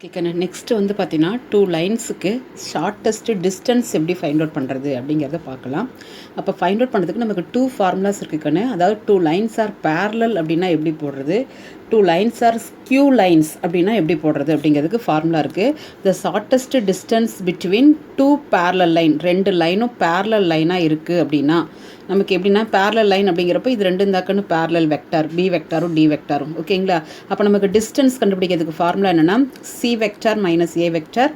Okay next வந்து பார்த்தீங்கன்னா 2 லைன்ஸுக்கு shortest distance எப்படி ஃபைண்ட் அவுட் பண்ணுறது அப்படிங்கிறத பார்க்கலாம். அப்போ ஃபைண்ட் அவுட் பண்ணுறதுக்கு நமக்கு 2 ஃபார்முலாஸ் இருக்குன்னு, அதாவது 2 லைன்ஸ் ஆர் பேரலல் அப்படின்னா எப்படி போடுறது, 2 லைன்ஸ் ஆர் ஸ்கியூ லைன்ஸ் அப்படின்னா எப்படி போடுறது அப்படிங்கிறதுக்கு ஃபார்முலா இருக்குது. த shortest distance between 2 parallel line, 2 லைனும் பேரலல் லைனாக இருக்குது அப்படின்னா நமக்கு எப்படின்னா பேரலல் லைன் அப்படிங்கிறப்ப இது ரெண்டு இருந்தாக்கன்னு பேரலல் வெக்டார், பி வெக்டாரும் டி வெக்டாரும். ஓகேங்களா? அப்போ நமக்கு டிஸ்டன்ஸ் கண்டுபிடிக்கிறதுக்கு ஃபார்முலா என்னென்னா C vector minus A vector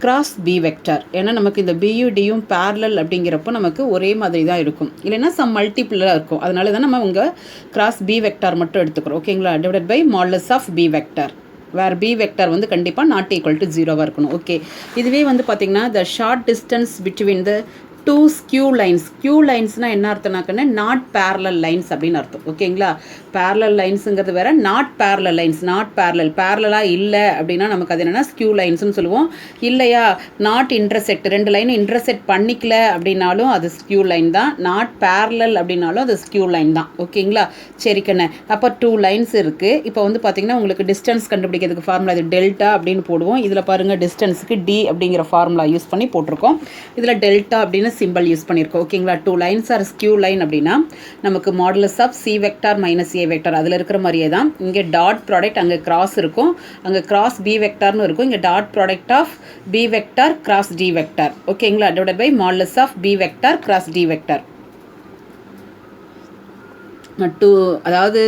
cross B vector. ஏன்னா நமக்கு இந்த பியும் டியும் பேரலல் அப்படிங்கிறப்போ நமக்கு ஒரே மாதிரி தான் இருக்கும், இல்லைன்னா சம் மல்டிபிளாக இருக்கும். அதனால தான் நம்ம உங்கள் கிராஸ் பி வெக்டார் மட்டும் எடுத்துக்கிறோம். ஓகேங்களா? Divided by modulus of B vector, where B vector வந்து கண்டிப்பாக நாட் ஈக்குவல் டு 0வாக இருக்கணும். ஓகே, இதுவே வந்து பார்த்திங்கன்னா the short distance between the 2 skew lines. Skew லைன்ஸ்னால் என்ன அர்த்தம்னாக்கன்னா நாட் பேரலல் லைன்ஸ் அப்படின்னு அர்த்தம். ஓகேங்களா? பேரலல் லைன்ஸுங்கிறது வேறு, நாட் பேரலல் லைன்ஸ். நாட் பேரலாக இல்லை அப்படின்னா நமக்கு அது என்னென்னா ஸ்கியூ லைன்ஸ்னு சொல்லுவோம். இல்லையா நாட் இன்டர்செக்ட், 2 லைன் இன்டர்செக்ட் பண்ணிக்கல அப்படின்னாலும் அது ஸ்கியூ லைன் தான். நாட் பேரலல் அப்படின்னாலும் அது ஸ்கியூ லைன் தான். ஓகேங்களா? சரிக்கண்ணே, அப்போ 2 லைன்ஸ் இருக்குது. இப்போ வந்து பார்த்திங்கன்னா உங்களுக்கு டிஸ்டன்ஸ் கண்டுபிடிக்கிறதுக்கு ஃபார்முலா இது டெல்டா அப்படின்னு போடுவோம். இதில் பாருங்கள் டிஸ்டன்ஸுக்கு டி அப்படிங்கிற ஃபார்முலா யூஸ் பண்ணி போட்டிருக்கோம். இதில் டெல்டா அப்படின்னு சிம்பிள் யூஸ் பண்ணியிருக்கோம். ஓகேங்களா? 2 லைன்ஸ் ஆர் ஸ்கியூ லைன் அப்படின்னா நமக்கு modulus of C vector minus A vector, அதில் இருக்கிற மாதிரியே தான் இங்கே டாட் ப்ராடக்ட், அங்கே கிராஸ் இருக்கும், அங்கே கிராஸ் பி வெக்டார்னு இருக்கும், இங்கே dot product of B vector cross D vector. ஓகேங்களா? Divided by modulus of B vector cross D vector. அதாவது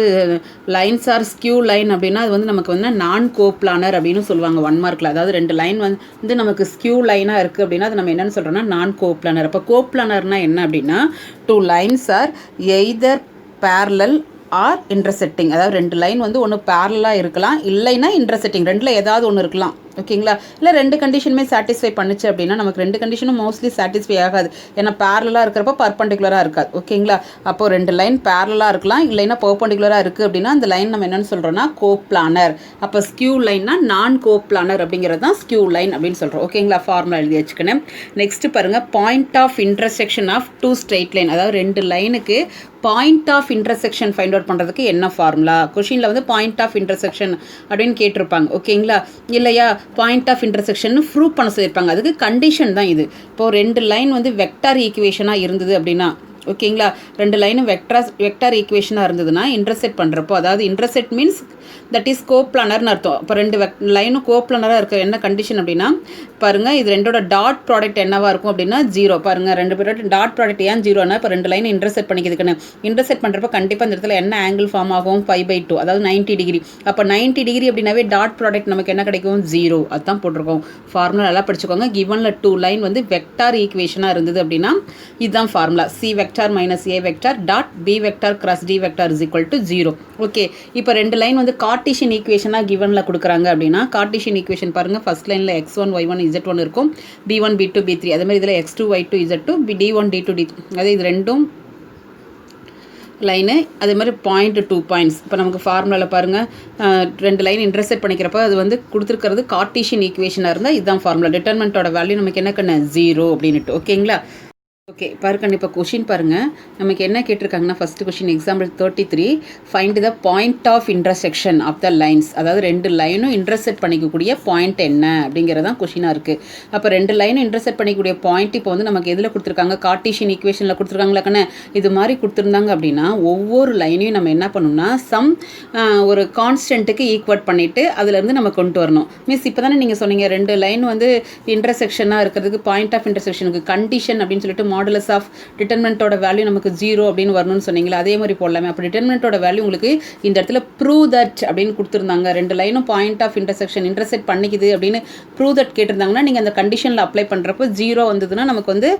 லைன்ஸ் ஆர் ஸ்கியூ லைன் அப்படின்னா அது வந்து நமக்கு வந்து நான் கோப்ளானர் அப்படின்னு சொல்லுவாங்க 1 மார்க்கில். அதாவது 2 லைன் வந்து நமக்கு ஸ்கியூ லைனாக இருக்குது அப்படின்னா அது நம்ம என்னென்னு சொல்கிறோம்னா நான் கோப்ளானர். அப்போ கோப்ளானர்னால் என்ன அப்படின்னா 2 lines are either parallel or intersecting. அதாவது 2 லைன் வந்து ஒன்று பேரலாக இருக்கலாம், இல்லைன்னா இன்டர்செக்டிங், ரெண்டில் ஏதாவது ஒன்று இருக்கலாம். ஓகேங்களா? இல்லை 2 கண்டிஷனுமே சாட்டிஸ்ஃபை பண்ணுச்சு அப்படின்னா நமக்கு 2 கண்டிஷனும் மோஸ்ட்லி சாட்டிஸ்ஃபை ஆகாது. ஏன்னா பேரலாக இருக்கிறப்ப பர்பண்டிகுலராக இருக்காது. ஓகேங்களா? அப்போது 2 லைன் பேரலாக இருக்கலாம், இல்லைன்னா பர்பண்டிகுலராக இருக்குது அப்படின்னா அந்த லைன் நம்ம என்னென்னு சொல்கிறோன்னா கோப்ளானர். அப்போ ஸ்கியூ லைன்னா நான் கோப்ளானர் அப்படிங்கிறது தான் ஸ்கியூ லைன் அப்படின்னு சொல்கிறோம். ஓகேங்களா? ஃபார்முலா எழுதி வச்சுக்கணும். நெக்ஸ்ட்டு பாருங்கள், point of intersection of 2 straight line. அதாவது 2 லைனுக்கு point of intersection find out பண்ணுறதுக்கு என்ன ஃபார்முலா? கொஷினில் வந்து பாயிண்ட் ஆஃப் இன்டர்செக்ஷன் அப்படின்னு கேட்டிருப்பாங்க. ஓகேங்களா? இல்லையா பாயிண்ட் ஆஃப் இன்டர்செக்ஷன் ப்ரூவ் பண்ண சொல்லியிருப்பாங்க, அதுக்கு கண்டிஷன் தான் இது. இப்போது 2 லைன் வந்து வெக்டார் ஈக்குவேஷனாக இருந்தது அப்படின்னா, ஓகேங்களா, 2 லைனும் வெக்டார் ஈக்குவேஷனாக இருந்ததுன்னா இன்டர்செக்ட் பண்ணுறப்போ, அதாவது இன்டர்செக்ட் மீன்ஸ் தட் இஸ் கோப்ளானர்னு அர்த்தம். இப்போ 2 லைனும் கோப்ளானராக இருக்க என்ன கண்டிஷன் அப்படின்னா பாருங்கள், இது ரெண்டோட டாட் ப்ராடக்ட் என்னவாக இருக்கும் அப்படின்னா 0. பாருங்கள் 2 பேரோட டாட் ப்ராடக்ட் ஏன் 0னா இப்போ 2 லைன் இன்டர்செக்ட் பண்ணிக்கிறதுக்குன்னு இன்டர்செக்ட் பண்ணுறப்போ கண்டிப்பாக இந்த இடத்துல என்ன ஆங்கிள் ஃபார்ம் ஆகும் 5/2, அதாவது 90 டிகிரி. அப்போ 90 டிகிரி அப்படின்னாவே டாட் ப்ராடக்ட் நமக்கு என்ன கிடைக்கும் 0. அதுதான் போட்டிருக்கோம். ஃபார்முலா நல்லா படிச்சுக்கோங்க. கிவனில் 2 லைன் வந்து வெக்டார் ஈக்குவேஷனாக இருந்தது அப்படின்னா இதுதான் formula. C vector minus A vector dot B vector cross D vector is equal to 0. Okay, இப்போ 2 லைன் வந்து கார்ட்டீசியன் ஈக்குவேஷனாக கிவனில் கொடுக்குறாங்க அப்படின்னா கார்ட்டீசியன் ஈக்குவேஷன் பாருங்கள், ஃபர்ஸ்ட் லைனில் x1 y1 z1 இருக்கும், b1 b2 b3, அதே மாதிரி இதில் x2 y2 z2 d1 d2 d3, அதே இது ரெண்டும் லைனு. அதே மாதிரி 2 பாயிண்ட்ஸ். இப்போ நமக்கு ஃபார்முலாவில் பாருங்கள் 2 லைன் இன்டர்செக்ட் பண்ணிக்கிறப்போ அது வந்து கொடுத்துருக்கிறது கார்ட்டீசியன் ஈக்குவேஷனாக இருந்தால் இதுதான் ஃபார்முலா. டிட்டர்மெண்ட்டோட வேல்யூ நமக்கு என்ன கண்ணு 0 அப்படின்ட்டு. ஓகேங்களா? ஓகே பாருங்க, இப்போ கொஷின் பாருங்கள், நமக்கு என்ன கேட்டிருக்காங்கன்னா first question example 33 find the point of intersection of the lines. அதாவது 2 லைனும் இன்டர்செக்ட் பண்ணிக்கக்கூடிய பாயிண்ட் என்ன அப்படிங்கிறதான் கொஷினாக இருக்குது. அப்போ 2 லைனும் இன்டர்செக்ட் பண்ணிக்கக்கூடிய பாயிண்ட் இப்போ வந்து நமக்கு எதில் கொடுத்துருக்காங்க, கார்ட்டீசியன் ஈக்குவேஷனில் கொடுத்துருக்காங்களாக்கண்ணே. இது மாதிரி கொடுத்துருந்தாங்க அப்படின்னா ஒவ்வொரு லைனையும் நம்ம என்ன பண்ணணும்னா சம் ஒரு கான்ஸ்டன்ட்டுக்கு ஈக்குவேட் பண்ணிவிட்டு அதுலேருந்து நம்ம கொண்டு வரணும். மீன்ஸ் இப்போ தானே நீங்கள் சொன்னீங்க 2 லைன் வந்து இன்டர்செக்ஷனாக இருக்கிறதுக்கு பாயிண்ட் ஆஃப் இன்டர்செக்ஷனுக்கு கண்டிஷன் அப்படின்னு சொல்லிட்டு மாடுலஸ் ஆஃப் டிட்டர்மெண்ட்டோட வேல்யூ நமக்கு 0 அப்படின்னு வரணும்னு சொன்னீங்களா, அதே மாதிரி போடலாமே. அப்போ டிட்டர்மெண்ட்டோட வேல்யூ உங்களுக்கு இந்த இடத்துல ப்ரூவ் தட் அப்படின்னு கொடுத்துருந்தாங்க. 2 லைனும் பாயிண்ட் ஆஃப் இன்டர்செக்ஷன் இன்டர்செக்ட் பண்ணிக்குது அப்படின்னு ப்ரூவ் தட் கேட்டிருந்தாங்கன்னா நீங்கள் அந்த கண்டிஷனில் அப்ளை பண்ணுறப்போ 0 வந்ததுன்னா நமக்கு வந்து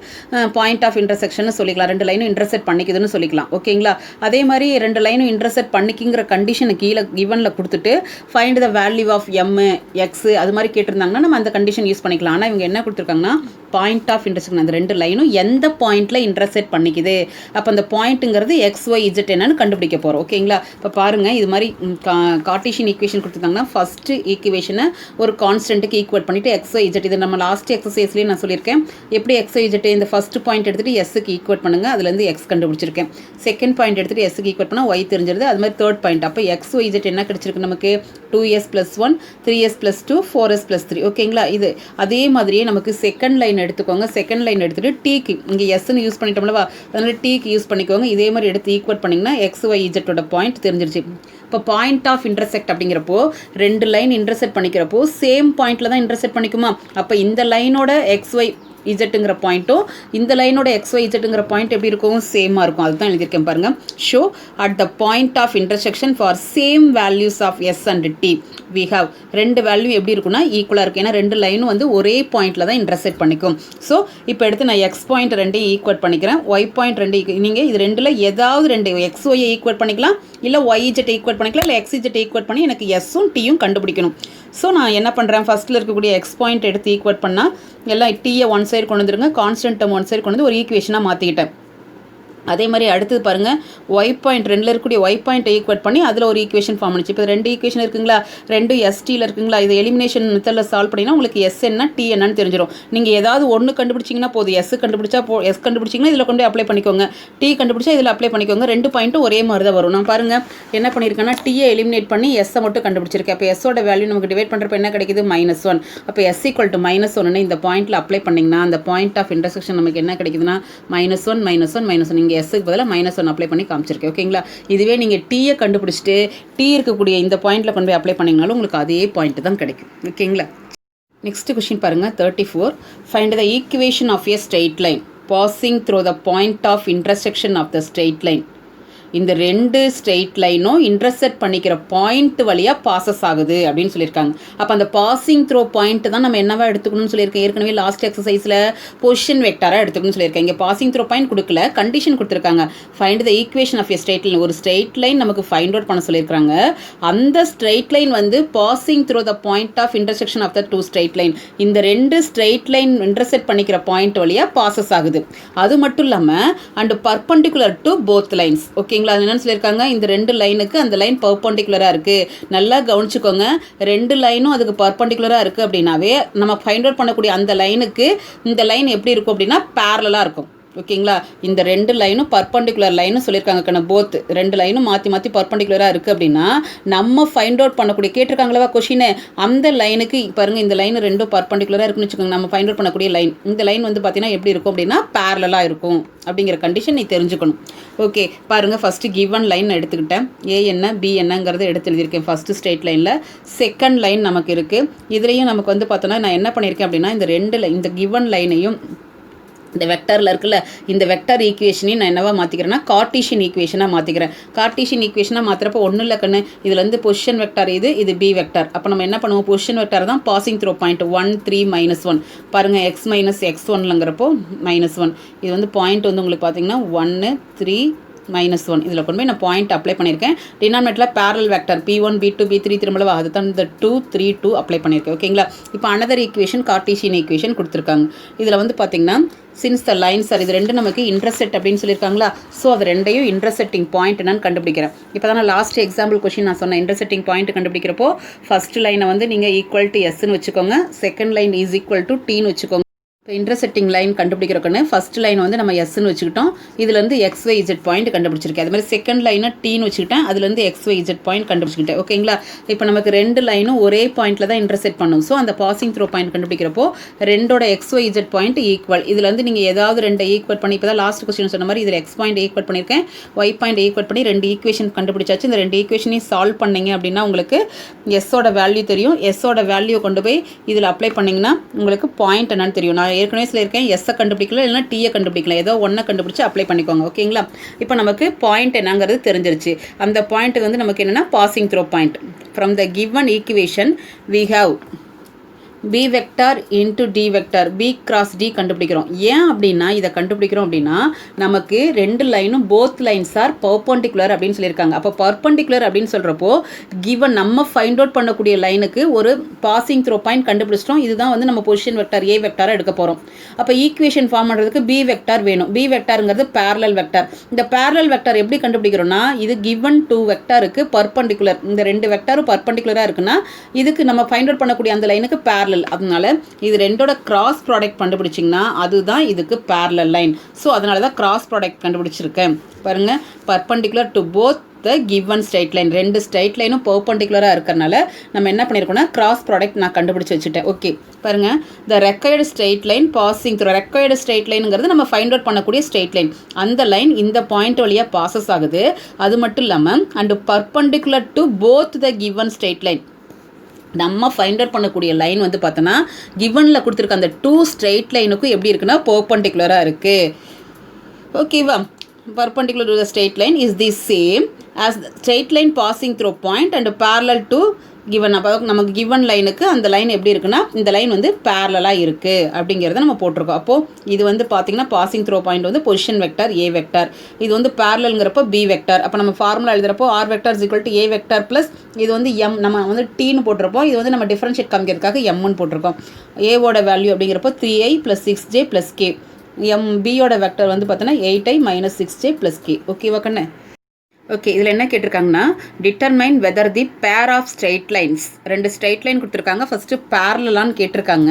பாயிண்ட் ஆஃப் இன்டர்செக்ஷன் சொல்லிக்கலாம், 2 லைனும் இன்டர்செக்ட் பண்ணிக்குதுன்னு சொல்லிக்கலாம். ஓகேங்களா? அதே மாதிரி 2 லைனும் இன்டர்செக்ட் பண்ணிக்கிங்கிற கண்டிஷனை கீழே கிவனில் கொடுத்துட்டு find the value of M X அது மாதிரி கேட்டிருந்தாங்கன்னா நம்ம அந்த கண்டிஷன் யூஸ் பண்ணிக்கலாம். ஆனால் இவங்க என்ன கொடுத்துருக்காங்கன்னா பாயிண்ட் ஆஃப் இன்டர்செக்ஷன், அந்த 2 லைனும் எந்த எந்த பாயிண்டில் இன்டர்செக்ட் பண்ணிக்குது. அப்போ அந்த பாயிண்ட்டுங்கிறது XYZ என்னன்னு கண்டுபிடிக்க போகிறோம். ஓகேங்களா? இப்போ பாருங்கள், இது மாதிரி கார்ட்டீசியன் ஈக்குவேஷன் கொடுத்துருந்தாங்கன்னா ஃபஸ்ட்டு ஈக்குவேஷனை ஒரு கான்ஸ்டன்ட்டுக்கு ஈக்குவேட் பண்ணிவிட்டு XYZ, இது நம்ம லாஸ்ட் எக்ஸசைஸ்லேயே நான் சொல்லியிருக்கேன் எப்படி XYZ இந்த ஃபஸ்ட்டு பாயிண்ட் எடுத்துகிட்டு எஸ்ஸுக்கு ஈக்குவேட் பண்ணுங்கள், அதுலேருந்து எக்ஸ் கண்டுபிடிச்சிருக்கேன். செகண்ட் பாயிண்ட் எடுத்துகிட்டு எஸ்ஸுக்கு ஈக்குவேட் பண்ணால் ஒய் தெரிஞ்சிருது. அது மாதிரி தேர்ட் பாயிண்ட் அப்போ XYZ என்ன கிடச்சிருக்கு நமக்கு 2s + 1 3s + 2 4s + 3. ஓகேங்களா? இது அதே மாதிரியே நமக்கு செகண்ட் லைன் எடுத்துக்கோங்க. செகண்ட் லைன் எடுத்துகிட்டு டீக்கு இங்கே எஸ்ன்னு யூஸ் பண்ணிட்டோம்லவா, அதனால் டீக்கு யூஸ் பண்ணிக்கோங்க. இதே மாதிரி எடுத்து ஈக்குவேட் பண்ணிங்கன்னா XYZோட பாயிண்ட் தெரிஞ்சிருச்சு. இப்போ பாயிண்ட் ஆஃப் இன்டர்செக்ட் அப்படிங்கிறப்போ ரெண்டு லைன் இன்டர்செக்ட் பண்ணிக்கிறப்போ சேம் பாயிண்டில் தான் இன்டர்செக்ட் பண்ணிக்குமா. அப்போ இந்த லைனோட XYZங்கிற பாயிண்ட்டும் இந்த லைனோட XYZங்கிற பாயிண்ட் எப்படி இருக்கும், சேமாக இருக்கும். அதுதான் எழுதியிருக்கேன் பாருங்கள். Show at the point of intersection for same values of S and T we have, ரெண்டு வேல்யூ எப்படி இருக்குன்னா ஈக்குவலாக இருக்கும். ஏன்னா ரெண்டு லைனும் வந்து ஒரே பாயிண்டில் தான் இன்டர்செக்ட் பண்ணிக்கும். ஸோ இப்போ எடுத்து நான் எக்ஸ் பாயிண்ட் ரெண்டையும் ஈக்குவேட் பண்ணிக்கிறேன், ஒய் பாயிண்ட் ரெண்டு. நீங்கள் இது ரெண்டில் ஏதாவது ரெண்டு XYயை ஈக்குவேட் பண்ணிக்கலாம், இல்லை YZ ஈக்குவேட் பண்ணிக்கலாம், இல்லை XZ ஈக்குவேட் பண்ணி எனக்கு எஸ்ஸும் டியும் கண்டுபிடிக்கணும். ஸோ நான் என்ன பண்ணுறேன், ஃபஸ்ட்டில் இருக்கக்கூடிய எக்ஸ் பாயிண்ட் எடுத்து ஈக்குவேட் பண்ணால் எல்லாம் டீயை ஒன் சைடு கொண்டு வந்துருங்க, கான்ஸ்டன்ட் டேர்ம் ஒன் சைடு கொண்டு வந்து ஒரு ஈக்குவேஷனாக மாற்றிக்கிட்டேன். அதே மாதிரி அடுத்தது பாருங்கள், ஒய் பாயிண்ட் ரெண்டில் இருக்கக்கூடிய ஒய் பாயிண்ட்டை ஈக்குவேட் பண்ணி அதில் ஒரு ஈக்குவேஷன் ஃபார்ம் பண்ணிச்சு. இப்போ ரெண்டு ஈக்குவேஷன் இருக்குங்களா, ரெண்டு STயில் இருக்குங்களா, இது எலிமினேஷன் மெத்தடில் சால்வ் பண்ணிங்கன்னா உங்களுக்கு எஸ் என்ன டி என்னன்னு தெரிஞ்சிடும். நீங்கள் ஏதாவது ஒன்று கண்டுபிடிச்சிங்கன்னா போதும், எஸ் கண்டுபிடிச்சா எஸ் கண்டுபிடிச்சிங்கன்னா இதில் கொண்டு அப்ளை பண்ணிக்கோங்க, டி கண்டுபிடிச்சா இதில் அப்ளை பண்ணிக்கோங்க. ரெண்டு பாயிண்ட்டும் ஒரே மாதிரி தான் வரும். நான் பாருங்கள் என்ன பண்ணியிருக்கேன்னா டீயை எலிமினேட் பண்ணி எஸ்ஸை மட்டும் கண்டுபிடிச்சிருக்கேன். அப்போ எஸ்ஸோட வேல்யூ நமக்கு டிவைட் பண்ணுறப்ப என்ன கிடைக்குது, -1. அப்போ S = -1 இந்த பாயிண்ட்டில் அப்ளை பண்ணிங்கன்னா அந்த பாயிண்ட் ஆஃப் இன்டர்செக்ஷன் நமக்கு என்ன கிடைக்குதுன்னா -1 -1 -1. நீங்கள் எஸ்ஸுக்கு பதிலாக -1 அப்ளை பண்ணி காமிச்சிருக்கேன். ஓகேங்களா? இதுவே நீங்கள் டீயை கண்டுபிடிச்சிட்டு டீ இருக்கக்கூடிய இந்த பாயிண்ட்டில் கொண்டு போய் அப்ளை பண்ணிங்கனாலும் உங்களுக்கு அதே பாயிண்ட் தான் கிடைக்கும். ஓகேங்களா? நெக்ஸ்ட் கொஸ்டின் பாருங்கள், 34. Find the equation of a straight line passing through the point of intersection of the straight line. இந்த ரெண்டு ஸ்ட்ரெயிட் லைனும் இன்டர்செக்ட் பண்ணிக்கிற பாயிண்ட் வழியாக பாசஸ் ஆகுது அப்படின்னு சொல்லியிருக்காங்க. அப்போ அந்த பாசிங் த்ரோ பாயிண்ட் தான் நம்ம என்னவா எடுத்துக்கணும்னு சொல்லியிருக்கேன். ஏற்கனவே லாஸ்ட் எக்ஸசைஸில் பொசிஷன் வெக்டாராக எடுத்துக்கணும்னு சொல்லியிருக்கேன். இங்கே பாசிங் த்ரோ பாயிண்ட் கொடுக்கல, கண்டிஷன் கொடுத்துருக்காங்க. Find the equation of a straight line. ஒரு ஸ்ட்ரெயிட் லைன் நமக்கு ஃபைண்ட் அவுட் பண்ண சொல்லியிருக்காங்க. அந்த ஸ்ட்ரெயிட் லைன் வந்து passing through the point of intersection of the two straight line. இந்த ரெண்டு ஸ்ட்ரெயிட் லைன் இன்டர்செக்ட் பண்ணிக்கிற பாயிண்ட் வழியாக பாசஸ் ஆகுது. அது மட்டும் இல்லாமல் and perpendicular to both lines. ஓகேங்களா? அது என்னன்னு சொல்லியிருக்காங்க, இந்த ரெண்டு லைனுக்கு அந்த லைன் பர்பண்டிகுலராக இருக்குது. நல்லா கவனிச்சுக்கோங்க, ரெண்டு லைனும் அதுக்கு பர்பண்டிகுலராக இருக்குது அப்படின்னாவே நம்ம ஃபைண்ட் அவுட் பண்ணக்கூடிய அந்த லைனுக்கு இந்த லைன் எப்படி இருக்கும் அப்படின்னா பேரலாக இருக்கும். ஓகேங்களா? இந்த ரெண்டு லைனும் பர்பண்டிகுலர் லைனும் சொல்லியிருக்காங்க கண்ணா, போத் ரெண்டு லைனும் மாற்றி மாற்றி பர்பண்டிகுலராக இருக்குது அப்படின்னா நம்ம ஃபைண்ட் அவுட் பண்ணக்கூடிய கேட்டிருக்காங்களா கொஷினு, அந்த லைனுக்கு பாருங்கள் இந்த லைன் ரெண்டும் பர்பண்டிகுலராக இருக்குன்னு வச்சுக்கோங்க. நம்ம ஃபைண்ட் அவுட் பண்ணக்கூடிய லைன் இந்த லைன் வந்து பார்த்தீங்கன்னா எப்படி இருக்கும் அப்படின்னா பேரலாக இருக்கும் அப்படிங்கிற கண்டிஷன் நீ தெரிஞ்சுக்கணும். ஓகே பாருங்கள், ஃபஸ்ட்டு கிவன் லைன் எடுத்துக்கிட்டேன், ஏ என்ன பி என்னங்கிறத எடுத்து எழுதியிருக்கேன் ஃபஸ்ட்டு ஸ்ட்ரெயிட் லைனில். செகண்ட் லைன் நமக்கு இருக்குது, இதுலேயும் நமக்கு வந்து பார்த்தோன்னா நான் என்ன பண்ணியிருக்கேன் அப்படின்னா இந்த கிவன் லைனையும் இந்த வெக்டரில் இருக்குல்ல, இந்த வெக்டர் ஈக்குவேஷனையும் நான் என்னவா மாற்றிக்கிறேன்னா கார்ட்டீசியன் ஈக்குவேஷனாக மாற்றிக்கிறேன். கார்ட்டீசியன் ஈக்குவேஷனாக மாற்றுறப்போ ஒன்றும் இல்லை கண்ணு, இதில் வந்து பொசிஷன் வெக்டர் இது பி வெக்டர். அப்போ நம்ம என்ன பண்ணுவோம், பொசிஷன் வெக்டர் தான் பாசிங் த்ரோ பாயிண்ட் 1 3 -1. பாருங்கள் x - x1ங்கிறப்போ -1. இது வந்து பாயிண்ட் வந்து உங்களுக்கு பார்த்தீங்கன்னா 1 3 -1. இதில் கொண்டு போய் நான் பாயிண்ட் அப்ளை பண்ணியிருக்கேன். டினாமினேட்டரில் barrel vector P1 P2 P3 திரும்பலவா, அது தான் இந்த 2 3 2 அப்ளை பண்ணியிருக்கேன். ஓகேங்களா? இப்போ அனதர் ஈக்குவேஷன் கார்ட்டீசியன் ஈக்குவேஷன் கொடுத்துருக்காங்க. இதில் வந்து பார்த்தீங்கன்னா சின்ஸ் த லைன்ஸ் ஆர், இது ரெண்டு நமக்கு இன்டர்செக்ட் அப்படின்னு சொல்லியிருக்காங்களா, ஸோ அது ரெண்டையும் இன்டர்செக்டிங் பாயிண்ட் என்னன்னு கண்டுபிடிக்கிறேன். இப்போ தான் லாஸ்ட் எக்ஸாம்பிள் கொஸ்டின் நான் சொன்னேன், இன்டர்செக்டிங் பாயிண்ட் கண்டுபிடிக்கிறப்போ ஃபர்ஸ்ட் லைனை வந்து நீங்கள் ஈக்குவல் டு எஸ்ன்னு வச்சுக்கோங்க, second line is equal to டீன்னு வச்சுக்கோங்க. இப்போ இன்டர்செக்டிங் லைன் கண்டுபிடிக்கிறோன்னு ஃபஸ்ட் லைன் வந்து நம்ம எஸ்ன்னு வச்சுக்கிட்டோம், இதுலேருந்து XYZ பாயிண்ட் கண்டுபிடிச்சிருக்கேன். அது மாதிரி செகண்ட் லைனை டீன்னு வச்சுக்கிட்டேன், அதுலேருந்து XYZ பாயிண்ட் கண்டுபிடிச்சிக்கிட்டேன். ஓகேங்களா? இப்போ நமக்கு ரெண்டு லைனும் ஒரே பாயிண்ட்டில் தான் இன்டர்செக்ட் பண்ணும். ஸோ அந்த பாசிங் த்ரோ பாயிண்ட் கண்டுபிடிக்கிறப்போ ரெண்டோட XYZ பாயிண்ட் ஈக்குவல். இதுலேருந்து நீங்கள் ஏதாவது ரெண்டை ஈக்குவல் பண்ணி, இப்போ தான் லாஸ்ட் கொஸ்டின் சொன்ன மாதிரி இதில் எக்ஸ் பாயிண்ட் ஈக்குவல் பண்ணியிருக்கேன், ஒய் பாயிண்ட் ஈக்குவல் பண்ணி ரெண்டு ஈக்குவேஷன் கண்டுபிடிச்சாச்சு. இந்த ரெண்டு ஈக்குவேஷனையும் சால்வ் பண்ணிங்க அப்படின்னா உங்களுக்கு எஸ்ஸோட வேல்யூ தெரியும். எஸ்ஸோட வேல்யூ கொண்டு போய் இதில் அப்ளை பண்ணிங்கன்னா உங்களுக்கு பாயிண்ட் என்னன்னு தெரியும். நான் ஏற்கனவே சொல்லியிருக்கேன், எஸ்ஸை கண்டுபிடிக்கல இல்லைனா டீயை கண்டுபிடிக்கலாம், ஏதோ ஒன்றை கண்டுபிடிச்சி அப்ளை பண்ணிக்கோங்க. ஓகேங்களா? இப்போ நமக்கு பாயிண்ட் என்னங்கிறது தெரிஞ்சிருச்சு. அந்த பாயிண்ட்டுக்கு வந்து நமக்கு என்னென்னா passing through point. From the given equation we have B vector into D vector B cross D கண்டுபிடிக்கிறோம். ஏன் அப்படின்னா இதை கண்டுபிடிக்கிறோம் அப்படின்னா நமக்கு ரெண்டு லைனும் போத் லைன்ஸ் ஆர் பர்பண்டிகுலர் அப்படின்னு சொல்லியிருக்காங்க. அப்போ பர்பண்டிகுலர் அப்படின்னு சொல்கிறப்போ கிவன் நம்ம ஃபைண்ட் அவுட் பண்ணக்கூடிய லைனுக்கு ஒரு பாசிங் த்ரோ பாயிண்ட் கண்டுபிடிச்சிட்டோம். இதுதான் வந்து நம்ம பொசிஷன் வெக்டார் ஏ வெக்டாரை எடுக்க போகிறோம். அப்போ ஈக்குவேஷன் ஃபார்ம் பண்ணுறதுக்கு பி வெக்டார் வேணும். பி வெக்டாருங்கிறது பேரலல் வெக்டார். இந்த பேரலல் வெக்டார் எப்படி கண்டுபிடிக்கிறோம்னா இது கிவன் டூ வெக்டாருக்கு பர்பண்டிகுலர். இந்த ரெண்டு வெக்டாரும் பர்பண்டிகுலராக இருக்குன்னா இதுக்கு நம்ம ஃபைண்ட் அவுட் பண்ணக்கூடிய அந்த லைனுக்கு பேரலல். அதனால இது ரெண்டோட கிராஸ் ப்ராடக்ட் கண்டுபிடிச்சிங்கன்னா அதுதான் இதுக்கு பேரலல் லைன். ஸோ அதனால தான் கிராஸ் ப்ராடக்ட் கண்டுபிடிச்சிருக்கேன். பாருங்கள், perpendicular to both the given straight line. ரெண்டு ஸ்ட்ரைட் லைனும் பர்பண்டிகுலராக இருக்கிறனால நம்ம என்ன பண்ணியிருக்கோம்னா கிராஸ் ப்ராடக்ட் நான் கண்டுபிடிச்சி வச்சுட்டேன். ஓகே, பாருங்கள், the required straight line passing through. Required straight லைனுங்கிறது நம்ம ஃபைண்ட் அவுட் பண்ணக்கூடிய ஸ்ட்ரைட் லைன். அந்த லைன் இந்த பாயிண்ட் வழியாக பாசஸ் ஆகுது. அது மட்டும் இல்லாமல் and perpendicular to both the given straight line. நம்ம ஃபைண்ட் அவுட் பண்ணக்கூடிய லைன் வந்து பார்த்தோன்னா கிவனில் கொடுத்துருக்க அந்த டூ ஸ்ட்ரெயிட் லைனுக்கும் எப்படி இருக்குன்னா பர்பண்டிகுலராக இருக்குது. ஓகேவா? perpendicular to the straight line is the same as the straight line passing through point and parallel to given. அப்போ நமக்கு given லைனுக்கு அந்த லைன் எப்படி இருக்குன்னா இந்த லைன் வந்து பேரலாக இருக்குது அப்படிங்கிறத நம்ம போட்டிருக்கோம். அப்போது இது வந்து பார்த்திங்கன்னா பாசிங் த்ரோ பாயிண்ட் வந்து பொசிஷன் வெக்டார் ஏ வெக்டார். இது வந்து பேரலங்கிறப்போ பி வெக்டார். அப்போ நம்ம ஃபார்முலா எழுதுகிறப்போ R vector is equal to A vector plus இது வந்து எம். நம்ம வந்து டீன்னு போட்டிருப்போம். இது வந்து நம்ம டிஃப்ரென்ஷியேட் காமிக்கிறதுக்காக எம்னு போட்டிருக்கோம். ஏவோட வேல்யூ அப்படிங்கிறப்போ 3i + 6j + k. பியோட வெக்டர் வந்து பார்த்தோன்னா 8i - 6j + k. ஓகேவா கண்ணு? ஓகே, இதில் என்ன கேட்டிருக்காங்கன்னா determine whether the pair of straight lines. ரெண்டு ஸ்ட்ரெயிட் லைன் கொடுத்துருக்காங்க. ஃபஸ்ட்டு பேரலான்னு கேட்டிருக்காங்க.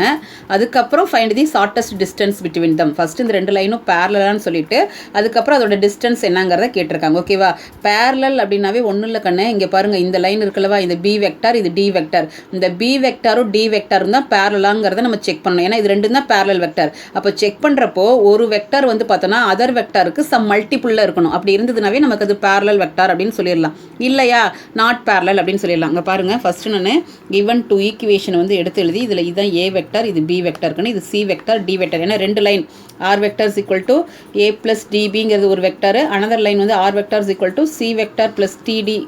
அதுக்கப்புறம் find the shortest distance between them. First இந்த ரெண்டு லைனும் பேரலான்னு சொல்லிட்டு அதுக்கப்புறம் அதோட டிஸ்டன்ஸ் என்னங்கிறத கேட்டிருக்காங்க. ஓகேவா? பேரலல் அப்படின்னாவே ஒன்றும் இல்லை கண்ணு. இங்கே பாருங்கள், இந்த லைன் இருக்குல்லவா, இந்த பி வெக்டார், இது டி வெக்டார். இந்த பி வெக்டாரும் டி வெக்டாரும் தான் பேரலாங்கிறத நம்ம செக் பண்ணணும். ஏன்னா இது ரெண்டும் தான் பேரலல் வெக்டார். அப்போ செக் பண்ணுறப்போ ஒரு வெக்டார் வந்து பார்த்தோன்னா அதர் வெக்டாருக்கு சம் மல்டிபிளில் இருக்கணும். அப்படி இருந்ததுனாவே நமக்கு அது பேரலல் வெக்டார் அப்படின்னு சொல்லிடலாம். இல்லையா நாட் பேரலல் அப்படின்னு சொல்லிடலாம். அங்கே பாருங்கள், ஃபஸ்ட்டு நான் கிவன் டூ ஈக்குவேஷன் வந்து எடுத்து எழுதி இதில் இதுதான் ஏ வெக்டார், இது பி வெக்டாருக்குன்னு, இது சி வெக்டார், டி வெக்டார். ஏன்னா ரெண்டு line R vector is equal to A plus டிபிங்கிறது ஒரு வெக்டார். அனதர் லைன் வந்து R vector is equal to C vector plus TD,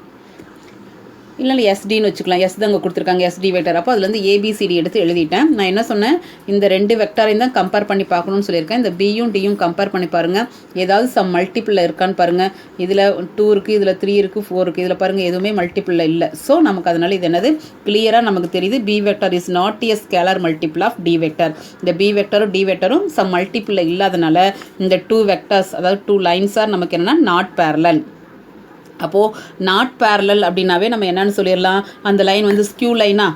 இல்லைல்ல எஸ்டின்னு வச்சுக்கலாம். எஸ் தான் அங்கே கொடுத்துருக்காங்க, எஸ்டி வெக்டார். அப்போ அதுலேருந்து ஏபிசிடி எடுத்து எழுதிட்டேன். நான் என்ன சொன்னேன், இந்த ரெண்டு வெக்டாரையும் தான் கம்பேர் பண்ணி பார்க்கணும்னு சொல்லியிருக்கேன். இந்த பியும் டியும் கம்பேர் பண்ணி பாருங்கள், ஏதாவது சம் மல்டிப்பிளில் இருக்கான்னு பாருங்கள். இதில் 2 இருக்குது, இதில் 3 இருக்குது, 4 இருக்குது. இதில் பாருங்கள் எதுவுமே மல்டிப்பிளில் இல்லை. ஸோ நமக்கு அதனால் இது என்னது கிளியராக நமக்கு தெரியுது, B vector is not a scalar multiple of D vector. இந்த பி வெக்டாரும் டி வெக்டாரும் சம் மல்டிப்பிளில் இல்லாதனால இந்த 2 வெக்டார்ஸ், அதாவது 2 லைன்ஸ் ஆர் நமக்கு என்னென்னா நாட் பேரலல். அப்போது நாட் பேரலல் அப்படின்னாவே நம்ம என்னென்னு சொல்லிடலாம், அந்த லைன் வந்து ஸ்கியூ லைனா.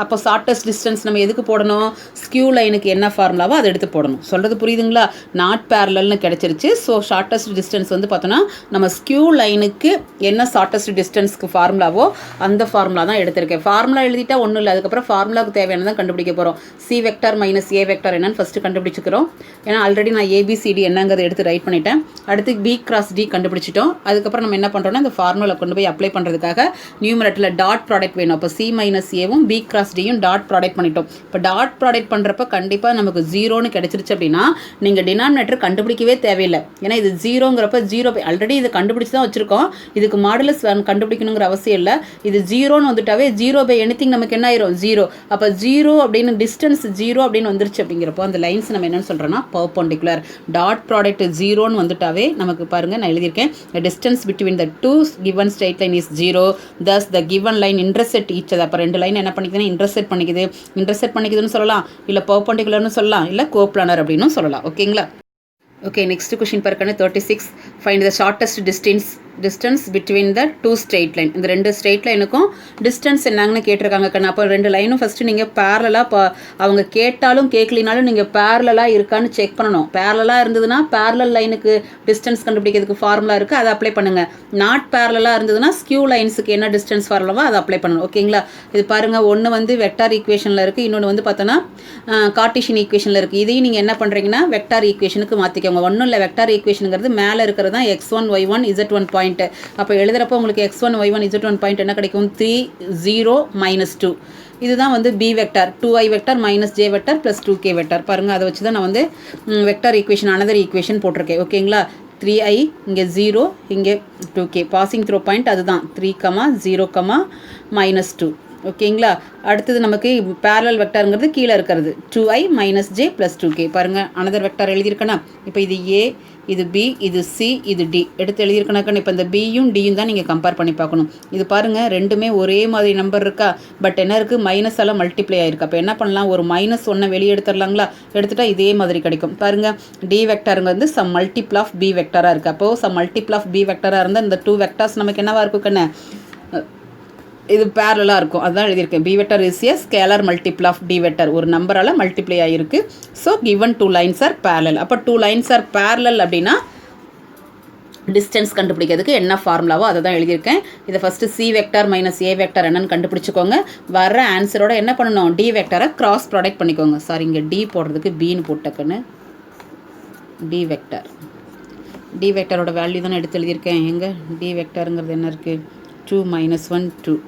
அப்போ ஷார்ட்டஸ்ட் டிஸ்டன்ஸ் நம்ம எதுக்கு போடணும், ஸ்கியூ லைனுக்கு என்ன ஃபார்முலாவோ அதை எடுத்து போடணும். சொல்கிறது புரியுதுங்களா? நாட் பேரலல்னு கிடச்சிருச்சு. ஸோ ஷார்ட்டஸ்ட் டிஸ்டன்ஸ் வந்து பார்த்தோன்னா நம்ம ஸ்கியூ லைனுக்கு என்ன ஷார்ட்டஸ்ட் டிஸ்டன்ஸ்க்கு ஃபார்முலாவோ அந்த ஃபார்முலா தான் எடுத்திருக்கேன். ஃபார்முலா எழுதிட்டா ஒன்றும் இல்லை, அதுக்கப்புறம் ஃபார்முலாவுக்கு தேவையானதான் கண்டுபிடிக்க போகிறோம். C vector minus A vector என்னன்னு ஃபஸ்ட்டு கண்டுபிடிச்சிக்கிறோம். ஏன்னா ஆல்ரெடி நான் ஏபிசிடி என்னங்கிறத எடுத்து ரைட் பண்ணிட்டேன். அடுத்து பி கிராஸ் டி கண்டுபிடிச்சிட்டோம். அதுக்கப்புறம் நம்ம என்ன பண்ணுறோம்னா இந்த ஃபார்முலா கொண்டு போய் அப்ளை பண்ணுறதுக்காக நியூமரேட்டரில் டாட் ப்ராடக்ட் வேணும். அப்போ சி மைனஸ் ஏவும் பி கிராஸ் டியும் டாட் ப்ராடக்ட் பண்ணிட்டோம். இப்போ டாட் ப்ராடக்ட் பண்ணுறப்ப கண்டிப்பாக நமக்கு ஜீரோன்னு கிடைச்சிருச்சு அப்படின்னா நீங்கள் டினாமினேட்டர் கண்டுபிடிக்கவே தேவையில்லை. ஏன்னா இது ஜீரோங்கிறப்ப ஜீரோ ஆல்ரெடி இதை கண்டுபிடிச்சி தான் வச்சுருக்கோம். இதுக்கு மாடுலஸ் கண்டுபிடிக்கணுங்கிற அவசியம் இல்லை. இது ஜீரோன்னு வந்துட்டாவே ஜீரோ பை எனிதிங் நமக்கு என்ன ஆயிரும், ஜீரோ. அப்போ ஜீரோ அப்படின்னு டிஸ்டன்ஸ் ஜீரோ அப்படின்னு வந்துருச்சு அப்படிங்கிறப்போ அந்த லைன்ஸ் நம்ம என்னன்னு சொல்கிறோன்னா பர்பெண்டிகுலர். டாட் ப்ராடக்ட் ஜீரோன்னு வந்துட்டாவே நமக்கு பாருங்கள், நான் எழுதியிருக்கேன், distance between the two given straight line is zero, thus the given line intersect each other. அப்போ ரெண்டு லைன் என்ன பண்ணிக்குதுன்னா இன்டர்செக்ட் பண்ணிக்குதுன்னு சொல்லலாம், இல்லை பர்பெண்டிகுலர்னு சொல்லலாம், இல்லை கோப்ளானர் அப்படின்னு சொல்லலாம். ஓகேங்களா? ஓகே, நெக்ஸ்ட் கொஸ்டின் பாருங்க 36. Find the shortest distance between the two straight line. இந்த ரெண்டு ஸ்ட்ரெயிட் லைனுக்கும் டிஸ்டன்ஸ் என்னங்கன்னு கேட்டிருக்காங்க கண்ணா. அப்போ ரெண்டு லைனும் ஃபஸ்ட்டு நீங்கள் பேரலாக அவங்க கேட்டாலும் கேட்கலினாலும் நீங்கள் பேரலாக இருக்கான்னு செக் பண்ணணும். பேரலாக இருந்ததுன்னா பேரலல் லைனுக்கு டிஸ்டன்ஸ் கண்டுபிடிக்கிறதுக்கு ஃபார்முலா இருக்குது, அதை அப்ளை பண்ணுங்கள். நாட் பேரலாக இருந்ததுன்னா ஸ்கியூ லைன்ஸுக்கு என்ன டிஸ்டன்ஸ் ஃபார்முலாவோ அதை அப்ளை பண்ணணும். ஓகேங்களா? இது பாருங்கள், ஒன்று வந்து வெக்டார் ஈக்குவேஷனில் இருக்குது, இன்னொன்று வந்து பார்த்தோன்னா கார்ட்டீசியன் ஈக்குவேஷனில் இருக்குது. இதையும் நீங்கள் என்ன பண்ணுறீங்கன்னா வெக்டார் ஈக்குவேஷனுக்கு மாற்றிக்கோங்க. ஒன்றும் இல்லை, வெக்டார் ஈக்குவேஷனுங்கிறது மேலே இருக்கிறது தான் x1 y1 z1 பாயிண்ட். அப்போ எழுதுறப்போ உங்களுக்கு x1 y1 z1 பாயிண்ட் என்ன கிடைக்கும், 3 0 -2. இதுதான் வந்து B vector, 2i vector minus J vector plus 2k vector. பாருங்கள், அதை வச்சு தான் நான் வந்து வெக்டார் ஈக்குவேஷன் அனதர் ஈக்குவேஷன் போட்டிருக்கேன். ஓகேங்களா? 3i இங்கே 0 இங்கே 2k பாசிங் த்ரோ பாயிண்ட் அதுதான் 3, 0, -2. ஓகேங்களா. அடுத்தது நமக்கு பேரலல் வெக்டாருங்கிறது கீழே இருக்கிறது 2i minus J plus 2k. பாருங்கள் அனதர் வெக்டார் எழுதியிருக்கேன்னா. இப்போ இது ஏ, இது பி, இது சி, இது டி எடுத்து எழுதியிருக்கனாக்கா. இப்போ இந்த பியும் டியும் தான் நீங்கள் கம்பேர் பண்ணி பார்க்கணும். இது பாருங்கள் ரெண்டுமே ஒரே மாதிரி நம்பர் இருக்கா, பட் என்ன இருக்குது மைனஸால் மல்டிப்ளை ஆகிருக்கு. அப்போ என்ன பண்ணலாம், ஒரு -1 வெளியே எடுத்துடலாங்களா. எடுத்துட்டா இதே மாதிரி கிடைக்கும். பாருங்கள் டி வெக்டாருங்க வந்து சம் மல்டிபிள் ஆஃப் பி வெக்டாராக இருக்குது. அப்போது சம் மல்டிபிள் ஆஃப் பி வெக்டாராக இருந்தால் இந்த 2 வெக்டார்ஸ் நமக்கு என்னவாக இருக்கும் கண்ணு, இது பேரலாக இருக்கும். அதுதான் எழுதியிருக்கேன். B vector is a scalar multiple of D vector. ஒரு நம்பரால் மல்டிப்ளை ஆகிருக்கு. So given 2 lines are parallel. அப்போ 2 லைன்ஸ் ஆர் பேரலல் அப்படின்னா டிஸ்டன்ஸ் கண்டுபிடிக்கிறதுக்கு என்ன ஃபார்முலாவோ அதை தான் எழுதியிருக்கேன். இதை first C vector minus A vector என்னன்னு கண்டுபிடிச்சிக்கோங்க. வர்ற ஆன்சரோட என்ன பண்ணணும், டி வெக்டாரை கிராஸ் ப்ராடக்ட் பண்ணிக்கோங்க. சாரி, இங்கே டி போடுறதுக்கு பின்னு போட்டக்குன்னு டி வெக்டார். டி வெக்டாரோட வேல்யூ தானே எடுத்து எழுதியிருக்கேன். எங்கே டி வெக்டாருங்கிறது என்ன இருக்குது, 2 மைனஸ் 1 2.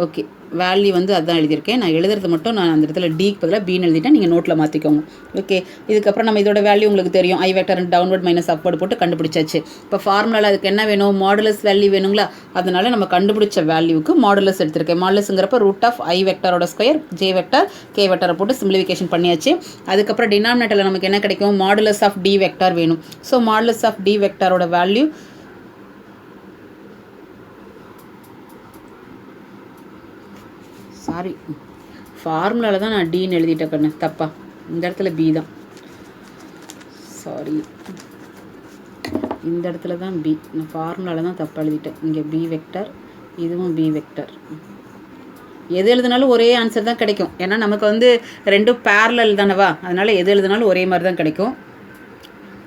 ஓகே, வேல்யூ வந்து அதுதான் எழுதியிருக்கேன். நான் எழுதுறது மட்டும் நான் அந்த இடத்துல டிக்கு பதிலாக பின்னு எழுதிட்டேன். நீங்கள் நோட்டில் மாற்றிக்கோங்க. ஓகே, இதுக்கப்புறம் நம்ம இதோட வேல்யூ உங்களுக்கு தெரியும். ஐ வெக்டர் டவுன்வர்ட் மைனஸ் அப்வர்டு போட்டு கண்டுபிடிச்சாச்சு. இப்போ ஃபார்முலாவில் அதுக்கு என்ன வேணும், மாடுலஸ் வேல்யூ வேணுங்களா. அதனால நம்ம கண்டுபிடிச்ச வேல்யூக்கு மாடுலஸ் எடுத்திருக்கேன். மாடுலஸுங்கிறப்ப ரூட் ஆஃப் ஐ வெக்டரோட ஸ்கொயர் ஜே வெக்டர் கே வெக்டரை போட்டு சிம்பிளிஃபிகேஷன் பண்ணியாச்சு. அதுக்கப்புறம் டினாமினேட்டரில் நமக்கு என்ன கிடைக்கும், மாடுலஸ் ஆஃப் டி வெக்டார் வேணும். ஸோ மாடுலஸ் ஆஃப் டி வெக்டரோட வேல்யூ சாரி ஃபார்முலாவில் தான் நான் டின்னு எழுதிட்டேன் கண்ணு, தப்பா இந்த இடத்துல பி தான். சாரி, இந்த இடத்துல தான் பி, நான் ஃபார்முலாவில் தான் தப்பாக எழுதிட்டேன். இங்கே பி வெக்டர், இதுவும் பி வெக்டர். எது எழுதினாலும் ஒரே ஆன்சர் தான் கிடைக்கும். ஏன்னா நமக்கு வந்து ரெண்டும் பேரலல் தானவா, அதனால் எது எழுதினாலும் ஒரே மாதிரி தான் கிடைக்கும்.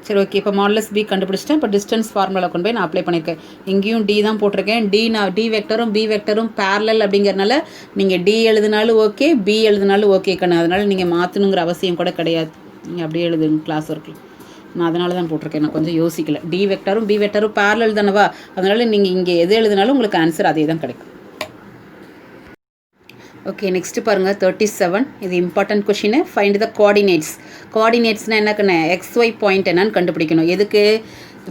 சரி ஓகே, இப்போ மாடலஸ் பி கண்டுபிடிச்சிட்டேன். இப்போ டிஸ்டன்ஸ் ஃபார்முலா கொண்டு போய் நான் அப்ளை பண்ணியிருக்கேன். இங்கேயும் டி தான் போட்டிருக்கேன். டி வெக்டரும் பி வெக்டரும் பேரலல் அப்படிங்கிறனால நீங்கள் டி எழுதினாலும் ஓகே, பி எழுதினாலும் ஓகே கண்ணு. அதனால் நீங்கள் மாற்றணுங்கிற அவசியம் கூட கிடையாது. நீங்கள் அப்படியே எழுதுங்க கிளாஸ் ஒர்க்கில். நான் அதனால தான் போட்டிருக்கேன், நான் கொஞ்சம் யோசிக்கல. டி வெக்டரும் பி வெக்டரும் பேரலல் தானவா, அதனால் நீங்கள் இங்கே எது எழுதினாலும் உங்களுக்கு ஆன்சர் அதே தான் கிடைக்கும். ஓகே, நெக்ஸ்ட்டு பாருங்கள் 37. இது important question. Find the coordinates. கோஆர்டினேட்ஸ்னால் என்ன கண்ணு, XY பாயிண்ட் என்னன்னு கண்டுபிடிக்கணும். எதுக்கு,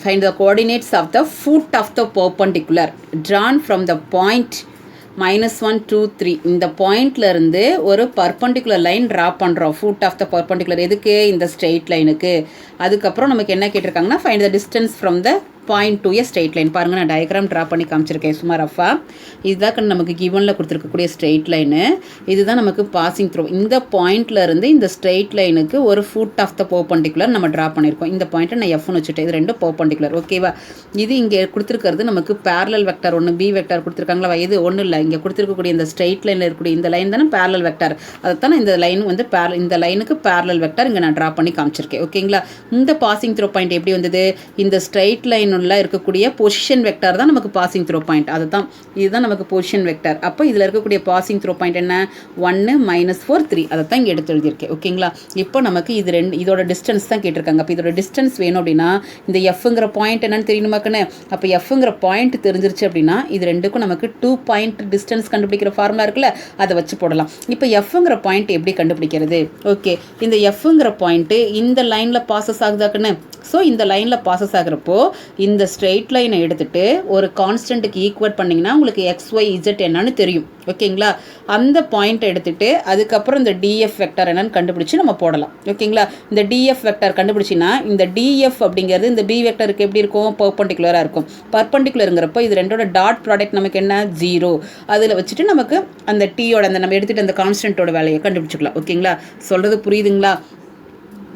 find the coordinates of the foot of the perpendicular drawn from the point -1 2 3. இந்த பாயிண்ட்லேருந்து ஒரு பர்பண்டிகுலர் லைன் ட்ரா பண்ணுறோம். ஃபுட் ஆஃப் த பர்பண்டிகுலர் எதுக்கு, இந்த ஸ்ட்ரெயிட் லைனுக்கு. அதுக்கப்புறம் நமக்கு என்ன கேட்டிருக்காங்கன்னா, find the distance from the point to a straight line. பாருங்கள் நான் டயக்ராம் ட்ரா பண்ணி காமிச்சிருக்கேன் சும்மா ரஃபாக. இதுதான் நமக்கு கிவனில் கொடுத்துருக்கக்கூடிய ஸ்ட்ரெயிட் லைனு. இதுதான் நமக்கு பாசிங் த்ரூ. இந்த பாயிண்ட்லேருந்து இந்த ஸ்ட்ரெயிட் லைனுக்கு ஒரு ஃபுட் ஆஃப் த பர்பண்டிகுலர் நம்ம ட்ரா பண்ணியிருக்கோம். இந்த பாயிண்ட்டை நான் எஃப்னு வச்சுட்டேன். இது ரெண்டும் பர்பண்டிகுலர். ஓகேவா. இது இங்கே கொடுத்துருக்கிறது நமக்கு பேரலல் வெக்டார் ஒன்று, பி வெக்டார் கொடுத்துருக்காங்களா. இது ஒன்றும் இல்லை, இங்கே கொடுத்துருக்கக்கூடிய இந்த ஸ்ட்ரெயிட் லைனில் இருக்கக்கூடிய இந்த லைன் தானே பேரலல் வெக்டார். அதைத்தான் இந்த லைன் வந்து இந்த லைனுக்கு பேரலல் வெக்டார் இங்கே நான் ட்ரா பண்ணி காமிச்சிருக்கேன். ஓகேங்களா. இந்த பாசிங் த்ரூ பாயிண்ட் எப்படி வந்தது, இந்த ஸ்ட்ரெயிட் லைன் உள்ள இருக்கக்கூடிய பொசிஷன் வெக்டார் தான் நமக்கு பாசிங் த்ரோ பாயிண்ட். அதுதான் இதுதான் நமக்கு பொசிஷன் வெக்டார். அப்போ இதில் இருக்கக்கூடிய பாசிங் த்ரோ பாயிண்ட் என்ன, 1 -4 3. அதை தான் இங்கே எடுத்து எழுதியிருக்கேன். ஓகேங்களா. இப்போ நமக்கு இது இதோட டிஸ்டன்ஸ் தான் கேட்டிருக்காங்க. அப்போ இதோட டிஸ்டன்ஸ் வேணும் அப்படின்னா இந்த எஃப்ங்கிற பாயிண்ட் என்னன்னு தெரியணுமாக்குன்னு. அப்போ எஃப்ங்கிற பாயிண்ட் தெரிஞ்சிருச்சு அப்படின்னா இது ரெண்டுக்கும் நமக்கு 2 பாயிண்ட் டிஸ்டன்ஸ் கண்டுபிடிக்கிற ஃபார்முலா இருக்குல்ல, அதை வச்சு போடலாம். இப்போ எஃப்ங்கிற பாயிண்ட் எப்படி கண்டுபிடிக்கிறது. ஓகே, இந்த எஃப்ங்கிற பாயிண்ட்டு இந்த லைனில் பாசஸ் ஆகுதாக்குன்னு. ஸோ இந்த லைனில் பாசஸ் ஆகிறப்போ இந்த ஸ்ட்ரெயிட் லைனை எடுத்துகிட்டு ஒரு கான்ஸ்டன்ட்டுக்கு ஈக்குவேட் பண்ணிங்கன்னா உங்களுக்கு XYZ என்னன்னு தெரியும். ஓகேங்களா. அந்த பாயிண்ட்டை எடுத்துகிட்டு அதுக்கப்புறம் இந்த DF வெக்டார் என்னன்னு கண்டுபிடிச்சி நம்ம போடலாம். ஓகேங்களா. இந்த DF வெக்டார் கண்டுபிடிச்சின்னா இந்த DF அப்படிங்கிறது இந்த B வெக்டருக்கு எப்படி இருக்கும், பர்பண்டிகுலராக இருக்கும். பர்பண்டிகுலருங்கிறப்போ இது ரெண்டோட டாட் ப்ராடக்ட் நமக்கு என்ன, 0. அதில் வச்சுட்டு நமக்கு அந்த டீயோட அந்த நம்ம எடுத்துகிட்டு அந்த கான்ஸ்டன்ட்டோட வேலையை கண்டுபிடிச்சிக்கலாம். ஓகேங்களா. சொல்கிறது புரியுதுங்களா.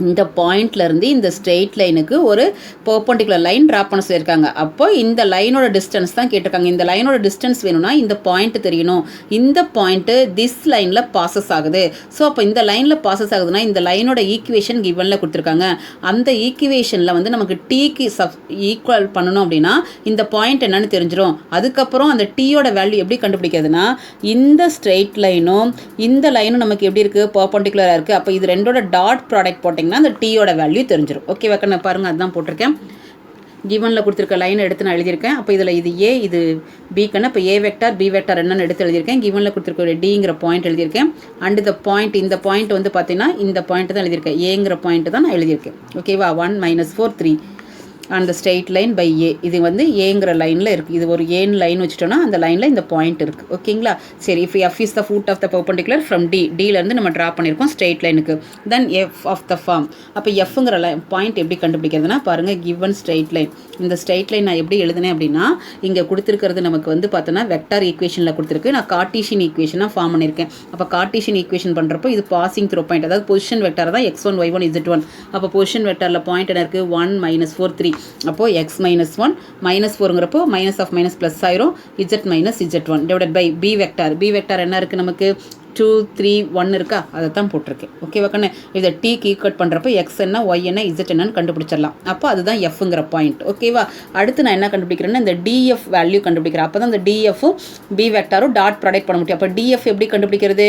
இந்த பாயிண்ட்லேருந்து இந்த ஸ்ட்ரெயிட் லைனுக்கு ஒரு பர்பண்டிகுலர் லைன் ட்ரா பண்ண சொல்லியிருக்காங்க. அப்போ இந்த லைனோட டிஸ்டன்ஸ் தான் கேட்டிருக்காங்க. இந்த லைனோட டிஸ்டன்ஸ் வேணும்னா இந்த பாயிண்ட் தெரியணும். இந்த பாயிண்ட்டு திஸ் லைனில் பாசஸ் ஆகுது. ஸோ அப்போ இந்த லைனில் பாசஸ் ஆகுதுன்னா இந்த லைனோட ஈக்குவேஷன் கிவனில் கொடுத்துருக்காங்க. அந்த ஈக்குவேஷனில் வந்து நமக்கு டீக்கு ஈக்குவல் பண்ணணும் அப்படின்னா இந்த பாயிண்ட் என்னன்னு தெரிஞ்சிடும். அதுக்கப்புறம் அந்த டீயோட வேல்யூ எப்படி கண்டுபிடிக்கிறதுனா இந்த ஸ்ட்ரெயிட் லைனும் இந்த லைனும் நமக்கு எப்படி இருக்குது, பர்பண்டிகுலராக இருக்குது. அப்போ இது ரெண்டோட டாட் ப்ராடக்ட் போட்டிங்கன்னா அந்த டீயோட வேல்யூ தெரிஞ்சிடும். ஓகே வைக்கண்ண பாருங்கள், அதுதான் போட்டிருக்கேன். கிவனில் கொடுத்துருக்க லைனை எடுத்து நான் எழுதியிருக்கேன். அப்போ இதில் இது ஏ, இது பி கண்ணு. இப்போ ஏ வெக்டார் பி வெக்டார் என்னன்னு எடுத்து எழுதியிருக்கேன். கிவனில் கொடுத்துருக்க டிங்கிற பாயிண்ட் எழுதியிருக்கேன். அண்ட் இந்த பாயிண்ட் வந்து பார்த்தீங்கன்னா இந்த பாயிண்ட் தான் எழுதியிருக்கேன். ஏங்கிற பாயிண்ட் தான் நான் எழுதியிருக்கேன். ஓகேவா. 1 -4 3. அந்த ஸ்ட்ரெயிட் லைன் பை ஏ. இது வந்து ஏங்கிற லைனில் இருக்குது. இது ஒரு ஏன் லைன் வச்சுட்டோன்னா அந்த லைனில் இந்த பாயிண்ட் இருக்குது. ஓகேங்களா? சரி, if F is the foot of the perpendicular from D, டிலேருந்து நம்ம ட்ரா பண்ணியிருக்கோம் ஸ்ட்ரெயிட் லைனுக்கு. Then F of the form. அப்போ எஃப்ங்கிற பாயிண்ட் எப்படி கண்டுபிடிக்கிறதுனா பாருங்கள், கிவன் ஸ்ட்ரெயிட் லைன். இந்த ஸ்ட்ரெயிட் லைன் நான் எப்படி எழுதுனேன் அப்படின்னா, இங்கே கொடுத்துருக்கிறது நமக்கு வந்து பார்த்தோன்னா வெக்டார் ஈக்குவேஷனில் கொடுத்துருக்கு. நான் கார்ட்டீசியன் ஈக்குவேஷனாக ஃபார்ம் பண்ணியிருக்கேன். அப்போ கார்ட்டீசியன் ஈக்குவேஷன் பண்ணுறப்போ இது பாசிங் த்ரோ பாயிண்ட், அதாவது பொசிஷன் வெக்டார் தான் x1 y1 z1. அப்போ பொசிஷன் வெக்டாரில் பாயிண்ட் என்ன இருக்குது? 1 -4 3. அப்போது x -1 -4ங்கிறப்போ மைனஸ் ஆஃப் மைனஸ் ப்ளஸ் ஆயிரும். z z1 divided by B vector. B vector என்ன இருக்குது நமக்கு? 2 3 1 இருக்கா? அதை தான் போட்டிருக்கேன். ஓகேவா கண்ணு? இதை டீக்கு ஈக்குவேட் பண்ணுறப்போ எக்ஸ் என்ன ஒய் என்ன இசட் என்னன்னு கண்டுபிடிச்சிடலாம். அப்போ அதுதான் எஃப்ங்கிற பாயிண்ட். ஓகேவா? அடுத்து நான் என்ன கண்டுபிடிக்கிறேன்னா இந்த டிஎஃப் வேல்யூ கண்டுபிடிக்கிறேன். அப்போ தான் இந்த டிஎஃப்பும் பி வெக்டாரும் டாட் ப்ராடக்ட் பண்ண முடியும். அப்போ டிஎஃப் எப்படி கண்டுபிடிக்கிறது?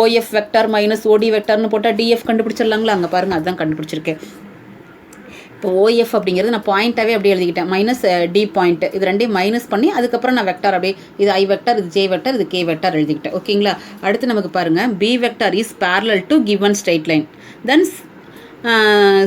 ஓஎஃப் வெக்டார் மைனஸ் ஓடி வெக்டார்னு போட்டால் டிஎஃப் கண்டுபிடிச்சிடலாங்களா? அங்கே பாருங்கள், அதுதான் கண்டுபிடிச்சிருக்கேன். இப்போ ஓஎஃப் அப்படிங்கிறது நான் பாயிண்ட்டாகவே அப்படியே எழுதிக்கிட்டேன். மைனஸ் டி பாயிண்ட், இது ரெண்டையும் மைனஸ் பண்ணி அதுக்கப்புறம் நான் வெக்டார் அப்படியே, இது ஐ வெக்டார், இது ஜே வெக்டார், இது கே வெக்டார் எழுதிக்கிட்டேன். ஓகேங்களா? அடுத்து நமக்கு பாருங்கள், B vector is parallel to given straight line. Then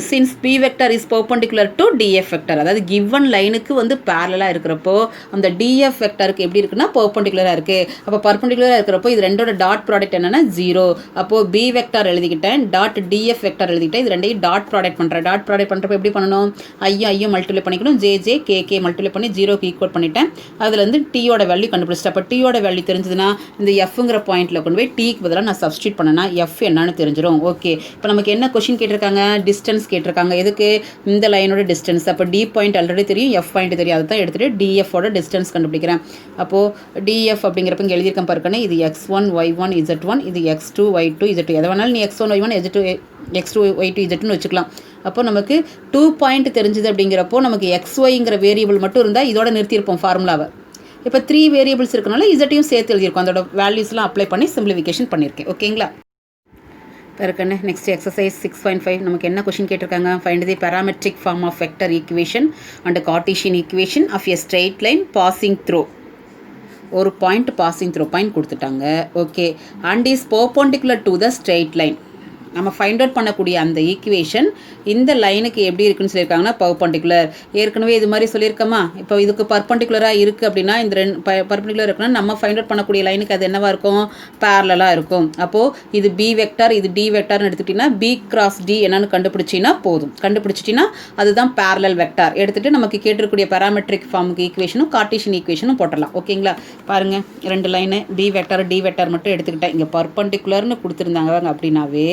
since B vector is perpendicular to DF vector, அதாவது கிவன் லைனுக்கு வந்து பேரலாக இருக்கிறப்போ அந்த டிஎஃப் வெக்டாருக்கு எப்படி இருக்குன்னா பர்பெண்டிகுலராக இருக்குது. அப்போ பர்பெண்டிகுலராக இருக்கிறப்போ இது ரெண்டோட டாட் ப்ராடக்ட் என்னென்னா 0. அப்போது பி வெக்டார் எழுதிக்கிட்டேன், டாட் டிஎஃப் வெக்டார் எழுதிக்கிட்டேன். இது ரெண்டையும் டாட் ப்ராடக்ட் பண்ணுறேன். டாட் ப்ராடக்ட் பண்ணுறப்போ எப்படி பண்ணணும்? ஐயும் மல்டிப்ளை பண்ணிக்கணும், ஜே கே மல்டிப்ளை பண்ணி 0க்கு ஈக்குவல் பண்ணிட்டேன். அதில் வந்து டீயோட வேல்யூ கண்டுபிடிச்சிட்டேன். அப்போ டீயோட வேல்யூ தெரிஞ்சதுன்னா இந்த எஃப்ங்கிற பாயிண்ட்டில் கொண்டு போய் டீக்கு பதிலாக நான் சப்ஸ்டியூட் பண்ணேன்னா எஃப் என்னன்னு தெரிஞ்சிடும். ஓகே, இப்போ நமக்கு என்ன கொஷின் கேட்டிருக்காங்க? டிஸ்டன்ஸ் கேட்டிருக்காங்க. எதுக்கு? இந்த லைனோட டிஸ்டன்ஸ். அப்போ டி பாயிண்ட் ஆல்ரெடி தெரியும், எஃப் பாயிண்ட் தெரியும். அதை தான் எடுத்துகிட்டு டிஎஃபோட டிஸ்டன்ஸ் கண்டுபிடிக்கிறேன். அப்போது டிஎஃப் அப்படிங்கிறப்ப இங்கே எழுதியிருக்கேன் பாருக்கணும், இது x1 y1 z1, இது x2 y2 z2. எதை வேணாலும் நீ x1 y1 x2 y2 z2ன்னு வச்சுக்கலாம். அப்போ நமக்கு 2 பாயிண்ட் தெரிஞ்சுது அப்படிங்கிறப்போ நமக்கு xyங்கிற வேரியபிள் மட்டும் இருந்தால் இதோட நிறுத்தியிருப்போம் ஃபார்முலாவை. இப்போ 3 வேரியபிள்ஸ் இருக்கனால இசட்டையும் சேர்த்து எழுதியிருக்கோம். அதோட வேல்யூஸ்லாம் அப்ளை பண்ணி சிம்பிளிஃபிகேஷன் பண்ணியிருக்கேன். ஓகேங்களா? இருக்கண்ணே, நெக்ஸ்ட் எக்ஸசைஸ் 6.5 நமக்கு என்ன கொஷின் கேட்டிருக்காங்க? Find the parametric form of vector equation and Cartesian equation of a straight line passing through. ஒரு பாயிண்ட் பாசிங் த்ரூ பாயிண்ட் கொடுத்துட்டாங்க. Okay, and is perpendicular to the straight line. நம்ம find out பண்ணக்கூடிய அந்த equation இந்த லைனுக்கு எப்படி இருக்குன்னு சொல்லியிருக்காங்கன்னா பர்பெண்டிகுலர். ஏற்கனவே இது மாதிரி சொல்லியிருக்கோமா? இப்போ இதுக்கு பர்பெண்டிகுலராக இருக்குது அப்படின்னா இந்த ரெண்டு பர்பெண்டிகுலர் இருக்குன்னா நம்ம ஃபைண்ட் அவுட் பண்ணக்கூடிய லைனுக்கு அது என்னவாக இருக்கும்? பேரலாக இருக்கும். அப்போது இது பி வெக்டார், இது டி வெக்டார்னு எடுத்துக்கிட்டிங்கன்னா பி கிராஸ் டி என்னன்னு கண்டுபிடிச்சின்னா போதும். கண்டுபிடிச்சிட்டிங்கன்னா அதுதான் பேரலல் வெக்டார். எடுத்துகிட்டு நமக்கு கேட்டிருக்கக்கூடிய பேராமெட்ரிக் ஃபார்முக்கு ஈக்குவேஷனும் கார்ட்டீசியன் ஈக்குவேஷனும் போட்டலாம். ஓகேங்களா? பாருங்கள், ரெண்டு line B vector D vector மட்டும் எடுத்துக்கிட்டேன். இங்கே பர்பெண்டிகுலர்னு கொடுத்துருந்தாங்க அப்படின்னாவே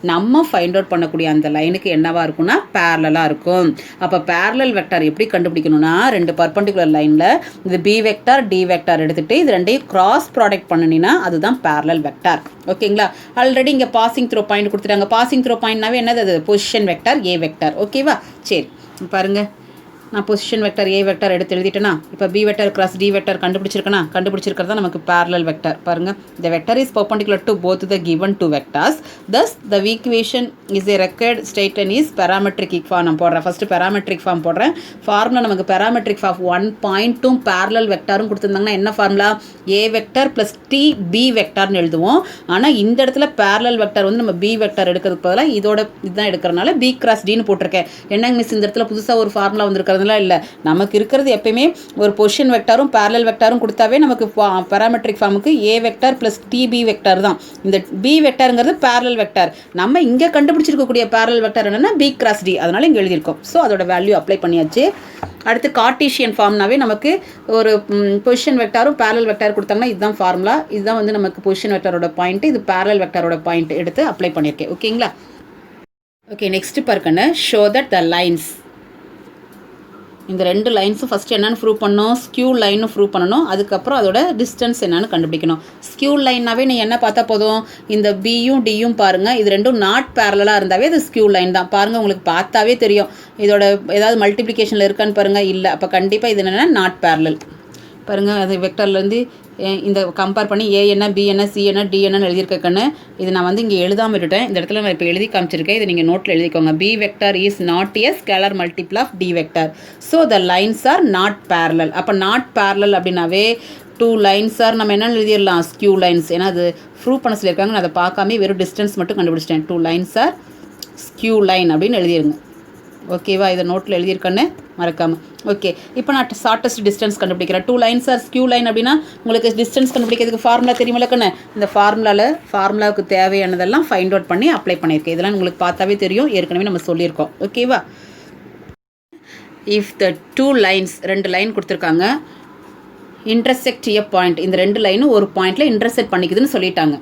நம்ம ஃபைண்ட் அவுட் பண்ணக்கூடிய அந்த லைனுக்கு என்னவா இருக்கும்னா பேரலலா இருக்கும். அப்போ பேரலல் வெக்டார் எப்படி கண்டுபிடிக்கணும்னா, ரெண்டு பர்பெண்டிகுலர் லைனில் இது பி வெக்டார் டி வெக்டார் எடுத்துகிட்டு இது ரெண்டையும் கிராஸ் ப்ராடக்ட் பண்ணினா அதுதான் பேரலல் வெக்டார். ஓகேங்களா? ஆல்ரெடி இங்கே பாசிங் த்ரோ பாயிண்ட் கொடுத்துட்டாங்க. பாசிங் த்ரோ பாயிண்ட்னாவே என்னது? அது பொசிஷன் வெக்டார் ஏ வெக்டார். ஓகேவா? சரி, பாருங்கள், நான் பொசிஷன் வெக்டர் ஏ வெக்டர் எடுத்து எழுதிட்டேன்னா இப்போ B vector cross D vector கண்டுபிடிச்சிருக்கிறதா நமக்கு பேரலல் வெக்டர். பாருங்கள், the vector is perpendicular to both the given two vectors. Thus the equation is A required straight line is parametric form. நான் போடுறேன், first parametric form போடுறேன். Formula நமக்கு parametric form 1 பாயிண்ட்டும் parallel வெக்டாரும் கொடுத்துருந்தாங்கன்னா என்ன ஃபார்முலா? A vector plus T B வெக்டார்னு எழுதுவோம். ஆனால் இந்த இடத்துல பேரலல் வெக்டர் வந்து நம்ம பி வெக்டர் எடுக்கிறதுக்கு பதிலாக இதோட இதுதான் எடுக்கிறனால பி கிராஸ் டின்னு போட்டிருக்கேன். என்னங்க மிஸ், இந்த இடத்துல புதுசாக ஒரு ஃபார்முலா வந்துருக்கிறது இல்லை. நமக்கு இருக்கிறது எப்பயுமே ஒரு பொசிஷன் வெக்டாரும் பேரலல் வெக்டாரும் கொடுத்தாவே நமக்கு பேராமெட்ரிக் ஃபார்முக்கு ஏ வெக்டார் பிளஸ் டிபி வெக்டார் தான். இந்த பி வெக்டாருங்கிறது பேரலல் வெக்டார். நம்ம இங்கே கண்டுபிடிச்சிருக்கக்கூடிய பேரலல் வெக்டார் என்னன்னா பி கிராஸ் டி, அதனால இங்கே எழுதியிருக்கோம். ஸோ அதோட வேல்யூ அப்ளை பண்ணியாச்சு. அடுத்து கார்ட்டீசியன் ஃபார்ம்னாவே நமக்கு ஒரு பொசிஷன் வெக்டாரும் பேரலல் வெக்டார் கொடுத்தாங்கன்னா இதுதான் ஃபார்முலா. இதுதான் வந்து நமக்கு பொசிஷன் வெக்டாரோட பாயிண்ட், இது பேரலல் வெக்டாரோட பாயிண்ட் எடுத்து அப்ளை பண்ணியிருக்கேன். ஓகேங்களா? ஓகே, நெக்ஸ்ட் பார்க்கண்ணே, ஷோ தட் த லைன்ஸ். இந்த ரெண்டு லைன்ஸும் ஃபஸ்ட்டு என்னென்னு ப்ரூவ் பண்ணணும்? ஸ்கியூ லைனும் ப்ரூவ் பண்ணணும். அதுக்கப்புறம் அதோட டிஸ்டன்ஸ் என்னென்னு கண்டுபிடிக்கணும். ஸ்கியூ லைன்னாவே நீ என்ன பார்த்தா போதும்? இந்த பியும் டியும் பாருங்கள், இது ரெண்டும் நாட் பேரலாக இருந்தாவே அது ஸ்கியூ லைன் தான். பாருங்கள், உங்களுக்கு பார்த்தாவே தெரியும். இதோட ஏதாவது மல்டிப்ளிகேஷனில் இருக்கான்னு பாருங்கள், இல்லை. அப்போ கண்டிப்பாக இது என்னென்னா நாட் பேரலல். பாருங்கள், அது வெக்டர்லேருந்து இந்த கம்பேர் பண்ணி ஏ என்ன பி என்ன சி என்ன டி என்னன்னு எழுதியிருக்கேன்னு இது நான் வந்து இங்கே எழுதாமல் விட்டுட்டேன். இந்த இடத்துல நான் இப்போ எழுதி காமிச்சிருக்கேன். இதை நீங்கள் நோட்டில் எழுதிக்கோங்க. B vector is not a scalar multiple of D vector. So the lines are not parallel. அப்போ நாட் பேரலல் அப்படின்னாவே 2 லைன்ஸ் ஆர் நம்ம என்ன எழுதிடலாம்? Skew lines. ஏன்னா அது ப்ரூவ் பண்ண சொல்லியிருக்காங்க. நான் அதை பார்க்காம வெறும் டிஸ்டன்ஸ் மட்டும் கண்டுபிடிச்சிட்டேன். 2 லைன்ஸ் ஆர் ஸ்கியூ லைன் அப்படின்னு எழுதிடுங்க. ஓகேவா, இதை நோட்டில் எழுதியிருக்கேன்னு மறக்காமல். ஓகே, இப்போ நான் ஷார்ட்டஸ்ட் டிஸ்டன்ஸ் கண்டுபிடிக்கிறேன். 2 lines ஆர் ஸ்கியூ லைன் அப்படின்னா உங்களுக்கு டிஸ்டன்ஸ் கண்டுபிடிக்கிறதுக்கு ஃபார்முலா தெரியுமில்லக்கண்ணே. இந்த ஃபார்முலாவுக்கு தேவையானதெல்லாம் ஃபைண்ட் அவுட் பண்ணி அப்ளை பண்ணியிருக்கேன். இதெல்லாம் உங்களுக்கு பார்த்தாவே தெரியும், ஏற்கனவே நம்ம சொல்லியிருக்கோம். ஓகேவா, இஃப் த 2 lines 2 லைன் கொடுத்துருக்காங்க, இன்டர்செக்ட் எ பாயிண்ட், இந்த 2 லைனும் ஒரு பாயிண்டில் இன்டர்செக்ட் பண்ணிக்குதுன்னு சொல்லிட்டாங்க.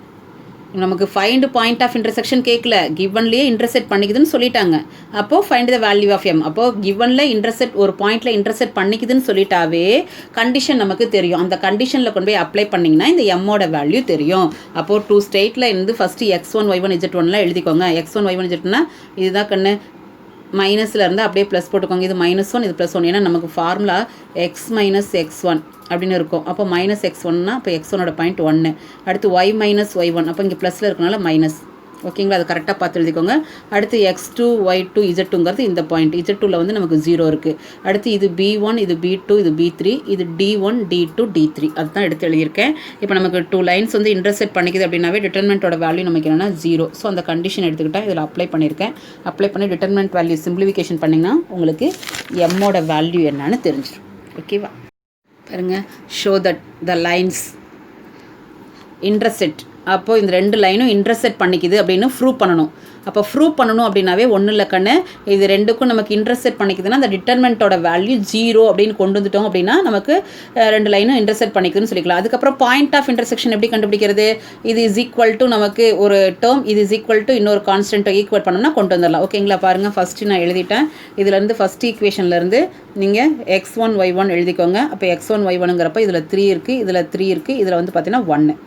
நமக்கு ஃபைண்ட் பாயிண்ட் ஆஃப் இன்டர்செக்ஷன் கேட்கல, கிவன்லேயே இன்டர்செக்ட் பண்ணிக்குதுன்னு சொல்லிட்டாங்க. அப்போது find the value of M. அப்போது கிவனில் இன்டர்செக்ட் ஒரு பாயிண்டில் இன்டர்செக்ட் பண்ணிக்குதுன்னு சொல்லிட்டாவே கண்டிஷன் நமக்கு தெரியும். அந்த கண்டிஷனில் கொண்டு போய் அப்ளை பண்ணிங்கன்னா இந்த எம்மோட வேல்யூ தெரியும். அப்போது 2 ஸ்டேட்டில் இருந்து ஃபஸ்ட்டு x1 y1 z1லாம் எழுதிக்கோங்க. x1 y1 z1னா இதுதான் கண்ணு, மைனஸில் இருந்தால் அப்படியே ப்ளஸ் போட்டுக்கோங்க. இது -1, இது +1. ஏன்னா நமக்கு ஃபார்முலா x - x1 அப்படின்னு இருக்கும். அப்போ -x1னா அப்போ x1ஓட பாயிண்ட் 1. அடுத்து y - y1, அப்போ இங்கே ப்ளஸில் இருக்கனால மைனஸ். ஓகேங்களா, அது கரெக்டாக பார்த்து எழுதிக்கோங்க. அடுத்து x2 y2 z2ங்கிறது இந்த பாயிண்ட். z2ல் வந்து நமக்கு 0 இருக்குது. அடுத்து இது b1, இது b2, இது b3, இது d1 d2 d3. அதுதான் எடுத்து எழுதியிருக்கேன். இப்போ நமக்கு 2 லைன்ஸ் வந்து இன்டர்செக்ட் பண்ணிக்குது அப்படின்னாவே டிட்டர்மெண்ட்டோட வேல்யூ நமக்கு என்னென்னா 0. ஸோ அந்த கண்டிஷன் எடுத்துக்கிட்டால் இதில் அப்ளை பண்ணியிருக்கேன். அப்ளை பண்ணி டிட்டர்மெண்ட் வேல்யூ சிம்பிளிஃபிகேஷன் பண்ணிங்கன்னா உங்களுக்கு எம்மோட வேல்யூ என்னன்னு தெரிஞ்சிடும். ஓகேவா, பாருங்கள், show that the lines intersect. அப்போது இந்த 2 லைனும் இன்டர்செக்ட் பண்ணிக்குது அப்படின்னு ப்ரூவ் பண்ணணும். அப்போ ப்ரூவ் பண்ணணும் அப்படின்னாவே ஒன்றும் இல்லை கண்ணு, இது 2க்கும் நமக்கு இன்டர்செக்ட் பண்ணிக்குதுன்னா அந்த டிட்டர்மெண்ட்டோட வேல்யூ 0 அப்படின்னு கொண்டு வந்துட்டோம் அப்படின்னா நமக்கு 2 லைனும் இன்டர்செக்ட் பண்ணிக்குதுன்னு சொல்லிக்கலாம். அதுக்கப்புறம் பாயிண்ட் ஆஃப் இன்டர்செக்ஷன் எப்படி கண்டுபிடிக்கிறது? இது இஸ் ஈக்குவல் டு நமக்கு ஒரு டேர்ம், இது இஸ் ஈக்குவல் டு இன்னொரு கான்ஸ்டன்ட்டை ஈக்குவல் பண்ணோம்னா கொண்டு வந்துடலாம். ஓகேங்களா, பாருங்கள், ஃபஸ்ட்டு நான் எழுதிட்டேன். இதுலேருந்து ஃபஸ்ட் ஈக்குவேஷன்லேருந்து நீங்கள் x1 y1 எழுதிக்கோங்க. அப்போ x1 y1ங்கிறப்ப இதில் 3 இருக்குது, இதில் 3 இருக்குது, இதில் வந்து பார்த்தீங்கன்னா 1.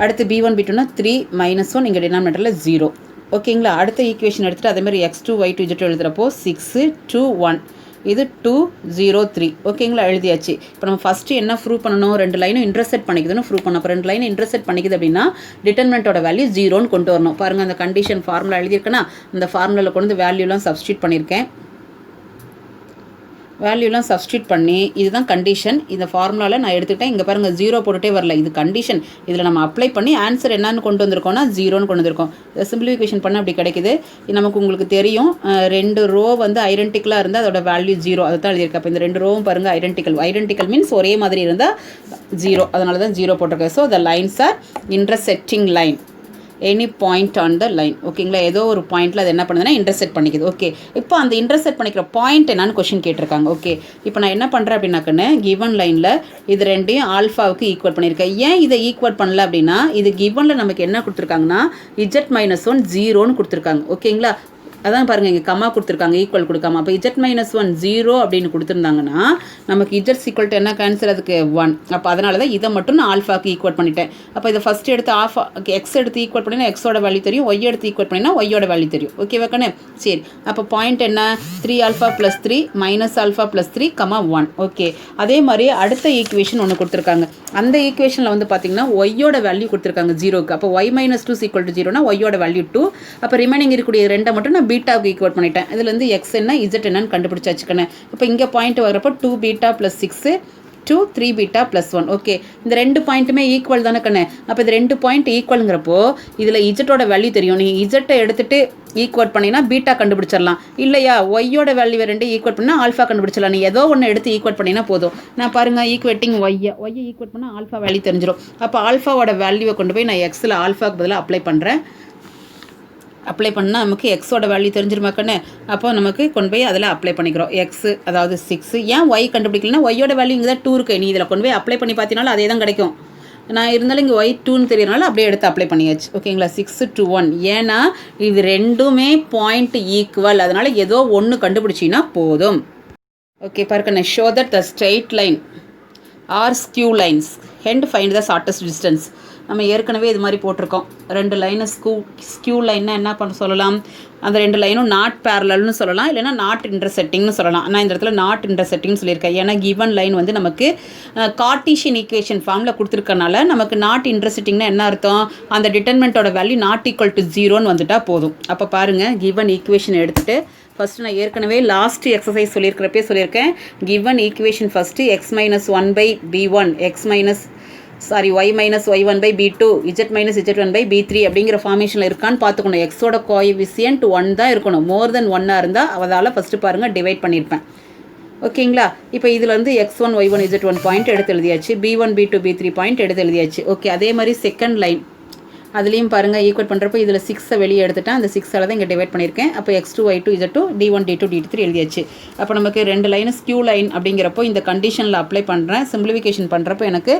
அடுத்து b1 b2னா 3 -1, இங்கே டினாமினேட்டரில் 0. ஓகேங்களா, அடுத்த ஈக்குவேஷன் எடுத்துகிட்டு அதேமாதிரி x2 y2 z2 எழுதுகிறப்போ 6 2 1, இது 2 0 3. ஓகேங்களா, எழுதியாச்சு. இப்போ நம்ம ஃபஸ்ட்டு என்ன ப்ரூவ் பண்ணணும்? 2 லைனும் இன்டர்செக்ட் பண்ணிக்குதுன்னு ப்ரூவ் பண்ணோம். அப்போ 2 லைனும் இன்டர்செக்ட் பண்ணிக்குது அப்படின்னா டிட்டர்மெண்ட்டோட வேல்யூ 0ன்னு கொண்டு வரணும். பாருங்கள், அந்த கண்டிஷன் ஃபார்முலா எழுதியிருக்கேன்னா அந்த ஃபார்முலாவில் கொண்டு வந்து வேல்யூலாம் சப்ஸ்டியூட் பண்ணியிருக்கேன். வேல்யூலாம் சப்ஸ்டியூட் பண்ணி இதுதான் கண்டிஷன். இந்த ஃபார்முலாவில் நான் எடுத்துக்கிட்டேன். இங்கே பாருங்கள், 0 போட்டுகிட்டே வரல, இது கண்டிஷன். இதில் நம்ம அப்ளை பண்ணி ஆன்சர் என்னன்னு கொண்டு வந்திருக்கோம்னா 0ன்னு கொண்டு வந்திருக்கோம். இதை சிம்பிளிஃபிகேஷன் பண்ண அப்படி கிடைக்குது. நமக்கு உங்களுக்கு தெரியும், 2 ரோ வந்து ஐடென்டிக்கலாக இருந்தால் அதோட வேல்யூ 0. அதை தான் எழுதியிருக்கேன். அப்போ இந்த 2 ரோவும் பாருங்கள் ஐடென்டிக்கல் மீன்ஸ் ஒரே மாதிரி இருந்தால் 0. அதனால தான் 0 போட்டிருக்கேன். So the lines R intersecting line any point on the line. ஓகேங்களா, ஏதோ ஒரு பாயிண்டில் அது என்ன பண்ணுதுன்னா இன்டர்செக்ட் பண்ணிக்குது. ஓகே, இப்போ அந்த இன்டர்செக்ட் பண்ணிக்கிற பாயிண்ட் என்னன்னு கொஸ்டின் கேட்டிருக்காங்க. ஓகே, இப்போ நான் என்ன பண்ணுறேன் அப்படின்னாக்கன்னு கிவன் லைனில் இது 2யும் ஆல்ஃபாவுக்கு ஈக்குவல் பண்ணியிருக்கேன். ஏன் இதை ஈக்குவல் பண்ணல அப்படின்னா இது கிவனில் நமக்கு என்ன கொடுத்துருக்காங்கன்னா z - 1 0ன்னு கொடுத்துருக்காங்க. ஓகேங்களா, அதான் பாருங்கள், இங்கே கம்மா கொடுத்துருக்காங்க, ஈக்குவல் கொடுக்காம. அப்போ z - 1 0 அப்படின்னு கொடுத்துருந்தாங்கன்னா நமக்கு z ஈக்குவல் டு என்ன கேன்சல், அதுக்கு 1. அப்போ அதனால தான் இதை மட்டும் நான் ஆல்ஃபாக்கு ஈக்குவல் பண்ணிட்டேன். அப்போ இதை ஃபஸ்ட்டு எடுத்து எக்ஸ் எடுத்து ஈக்குவல் பண்ணினா எக்ஸோட வேல்யூ தெரியும், ஒய் எடுத்து ஈக்குவல் பண்ணினா ஒய்யோட வேல்யூ தெரியும். ஓகேவா கண்ணே, சரி. அப்போ பாயிண்ட் என்ன, 3 ஆல்ஃபா + 3 -ஆல்ஃபா + 3, 1. ஓகே, அதே மாதிரி அடுத்த ஈக்குவேஷன் ஒன்று கொடுத்துருக்காங்க. அந்த ஈக்குவேஷனில் வந்து பார்த்தீங்கன்னா ஒய்யோட வேல்யூ கொடுத்துருக்காங்க 0க்கு. அப்போ y - 2 = 0னா ஒய்யோட வேல்யூ 2. அப்போ ரிமைனிங் இருக்கக்கூடிய 2 மட்டும் நான் பீட்டாவுக்கு ஈக்குவல் பண்ணிட்டேன். இதுலேருந்து எக்ஸ் என்ன இசட் என்னன்னு கண்டுபிடிச்சாச்சுக்கண்ணே. இப்போ இங்கே பாயிண்ட் வரப்போ 2 பீட்டா + 6 2 3 பீட்டா + 1. ஓகே, இந்த 2 பாயிண்ட்டுமே ஈக்குவல் தானே கண்ணே. அப்போ இது 2 பாயிண்ட் ஈக்குவலுங்கிறப்போ இதில் இஜட்டோட வேல்யூ தெரியும். நீ இஜட்டை எடுத்துகிட்டு ஈக்குவல் பண்ணிங்கன்னா பீட்டா கண்டுபிடிச்சிடலாம். இல்லையா, ஒய்யோட வேல்யூ 2 ஈக்குவல் பண்ணால் ஆல்ஃபா கண்டுபிடிச்சிடலாம். நீ ஏதோ ஒன்று எடுத்து ஈக்குவல் பண்ணினா போதும். நான் பாருங்கள், ஈக்குவேட்டிங் ஒய்யை ஈக்குவல் பண்ணால் ஆல்ஃபா வேல்யூ தெரிஞ்சிடும். அப்போ ஆல்ஃபாவோட வேல்யூவை கொண்டு போய் நான் எக்ஸில் ஆல்ஃபாக்கு பதிலாக அப்ளை பண்ணுறேன். அப்ளை பண்ணால் நமக்கு எக்ஸோட வேல்யூ தெரிஞ்சிருமாக்கண்ணே. அப்போ நமக்கு கொண்டு போய் அதில் அப்ளை பண்ணிக்கிறோம். எக்ஸு அதாவது 6. ஏன் ஒய் கண்டுபிடிக்கலன்னா ஒய்யோட வேல்யூ இங்கே தான் 2 இருக்குது. நீ இதில் கொண்டு போய் அப்ளை பண்ணி பார்த்தீங்கனாலும் அதே தான் கிடைக்கும். நான் இருந்தாலும் இங்கே ஒய் 2ன்னு தெரியறனால அப்படியே எடுத்து அப்ளை பண்ணியாச்சு. ஓகேங்களா, 6 to 1. ஏன்னா இது 2மே பாயிண்ட் ஈக்குவல், அதனால் ஏதோ ஒன்று கண்டுபிடிச்சின்னா போதும். ஓகே, பாருக்கண்ணே, show that the straight line are skew lines and find the shortest distance. நம்ம ஏற்கனவே இது மாதிரி போட்டிருக்கோம். 2 லைனு ஸ்கியூ லைன்னா என்ன பண்ண சொல்லலாம், அந்த 2 லைனும் நாட் பேரலல்னு சொல்லலாம், இல்லைனா நாட் இன்டர்செக்டிங்னு சொல்லலாம். நான் இந்த இடத்துல நாட் இன்டர்செக்டிங்னு சொல்லியிருக்கேன். ஏன்னா கிவன் லைன் வந்து நமக்கு கார்ட்டீசியன் ஈக்குவேஷன் ஃபார்மில் கொடுத்துருக்கனால நமக்கு நாட் இன்டர்செக்டிங்னா என்ன அர்த்தம், அந்த டிட்டர்மெண்ட்டோட வேல்யூ not equal to 0ன்னு வந்துட்டால் போதும். அப்போ பாருங்கள், கிவன் ஈக்குவேஷன் எடுத்துகிட்டு ஃபஸ்ட்டு நான் ஏற்கனவே லாஸ்ட் எக்ஸசைஸ் சொல்லியிருக்கிறப்பே சொல்லியிருக்கேன். Given equation first x - 1/b1 x - sorry y minus y1/b2 z minus z1/b3 அப்படிங்கிற ஃபார்மேஷனில் இருக்கான்னு பார்த்துக்கணும். எக்ஸோட கோஎஃபிசியன்ட் 1 தான் இருக்கணும். மோர் தென் 1 இருந்தால் அதால் ஃபஸ்ட்டு பாருங்கள் டிவைட் பண்ணியிருப்பேன். ஓகேங்களா? இப்போ இதில் வந்து x1 y1 z1 பாயிண்ட் எடுத்து எழுதியாச்சு, b1 b2 b3 பாயிண்ட் எடுத்து எழுதியாச்சு. ஓகே, அதே மாதிரி செகண்ட் லைன் அதுலேயும் பாருங்கள் ஈக்குவேட் பண்ணுறப்போ இதில் 6 வெளியே எடுத்துட்டேன். அந்த 6ஆல் தான் இங்கே டிவைட் பண்ணியிருக்கேன். அப்போ x2 y2 z2 d1 d2 d3 எழுதியாச்சு. அப்போ நமக்கு 2 லைன் ஸ்கியூ லைன் அப்படிங்கிறப்போ இந்த கண்டிஷனில் அப்ளை பண்ணுறேன். சிம்பிளிஃபிகேஷன் பண்ணுறப்போ எனக்கு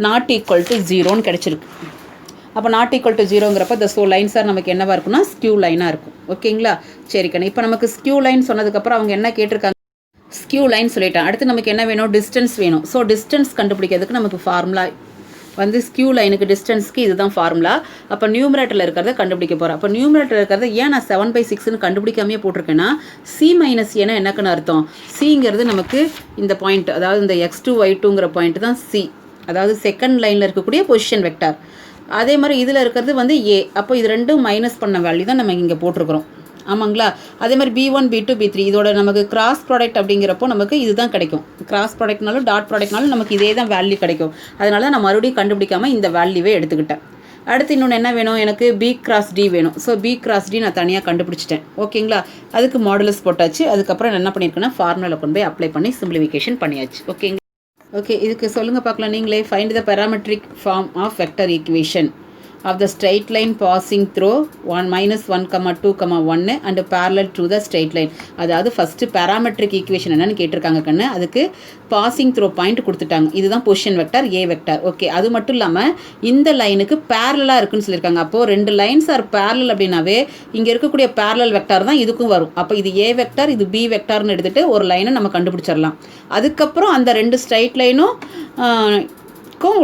நாட் ஈக்குவல் டு 0ன்னு கிடச்சிருக்கு. அப்போ நாட் ஈக்குவல் டு 0ங்கிறப்ப இந்த லைன் சார் நமக்கு என்னவாக இருக்குன்னா ஸ்கியூ லைனாக இருக்கும். ஓகேங்களா? சரிக்கண்ணே, இப்போ நமக்கு ஸ்கியூ லைன் சொன்னதுக்கப்புறம் அவங்க என்ன கேட்டிருக்காங்க, ஸ்கியூ லைன் சொல்லிட்டேன். அடுத்து நமக்கு என்ன வேணும், டிஸ்டன்ஸ் வேணும். ஸோ டிஸ்டன்ஸ் கண்டுபிடிக்கிறதுக்கு நமக்கு ஃபார்முலா வந்து ஸ்கியூ லைனுக்கு டிஸ்டன்ஸ்க்கு இதுதான் ஃபார்முலா. அப்போ நியூமரேட்டரில் இருக்கிறத கண்டுபிடிக்க போகிறேன். அப்போ நியூமரேட்டரில் இருக்கிறத ஏன் நான் 7/6ன்னு கண்டுபிடிக்காமே போட்டிருக்கேன்னா, சி மைனஸ் ஏன்னா என்னக்குன்னு அர்த்தம், சிங்கிறது நமக்கு இந்த பாயிண்ட், அதாவது இந்த x2 y2ங்கிற பாயிண்ட் தான் சி, அதாவது செகண்ட் லைனில் இருக்கக்கூடிய பொசிஷன் வெக்டார். அதே மாதிரி இதில் இருக்கிறது வந்து ஏ. அப்போ இது ரெண்டும் மைனஸ் பண்ண வேல்யூ தான் நம்ம இங்கே போட்டிருக்கிறோம். ஆமாங்களா? அதே மாதிரி b1 b2 b3 இதோட நமக்கு கிராஸ் ப்ராடக்ட் அப்படிங்கிறப்போ நமக்கு இதுதான் கிடைக்கும். கிராஸ் ப்ராடக்ட்னாலும் டாட் ப்ராடக்ட்னாலும் நமக்கு இதே தான் வேல்யூ கிடைக்கும். அதனால நான் மறுபடியும் கண்டுபிடிக்காமல் இந்த வேல்யூவே எடுத்துக்கிட்டேன். அடுத்து இன்னொன்று என்ன வேணும், எனக்கு b கிராஸ் d வேணும். ஸோ b கிராஸ் d நான் தனியாக கண்டுபிடிச்சிட்டேன். ஓகேங்களா? அதுக்கு மாடுலஸ் போட்டாச்சு. அதுக்கப்புறம் என்ன பண்ணியிருக்கேன்னா ஃபார்முலா கொண்டு போய் அப்ளை பண்ணி சிம்பிளிஃபிகேஷன் பண்ணியாச்சு. ஓகேங்களா? ஓகே, இதுக்கு சொல்லுங்கள் பார்க்கலாம் நீங்களே. Find the parametric form of vector equation of the straight line passing through 1 - 1, 2, 1 and parallel to the straight line. அதாவது ஃபஸ்ட்டு பேராமெட்ரிக் ஈக்குவேஷன் என்னன்னு கேட்டிருக்காங்க கண்ணு. அதுக்கு பாசிங் த்ரோ பாயிண்ட் கொடுத்துட்டாங்க. இதுதான் position vector A vector. Okay, அது மட்டும் இல்லாமல் இந்த லைனுக்கு பேரலாக இருக்குன்னு சொல்லியிருக்காங்க. அப்போது 2 லைன்ஸ் ஆர் பேரலல் அப்படின்னாவே இங்கே இருக்கக்கூடிய பேரலல் வெக்டார் தான் இதுக்கும் வரும். அப்போ இது ஏ வெக்டார், இது பி வெக்டார்னு எடுத்துகிட்டு ஒரு லைனை நம்ம கண்டுபிடிச்சிடலாம். அதுக்கப்புறம் அந்த 2 ஸ்ட்ரைட் லைனும்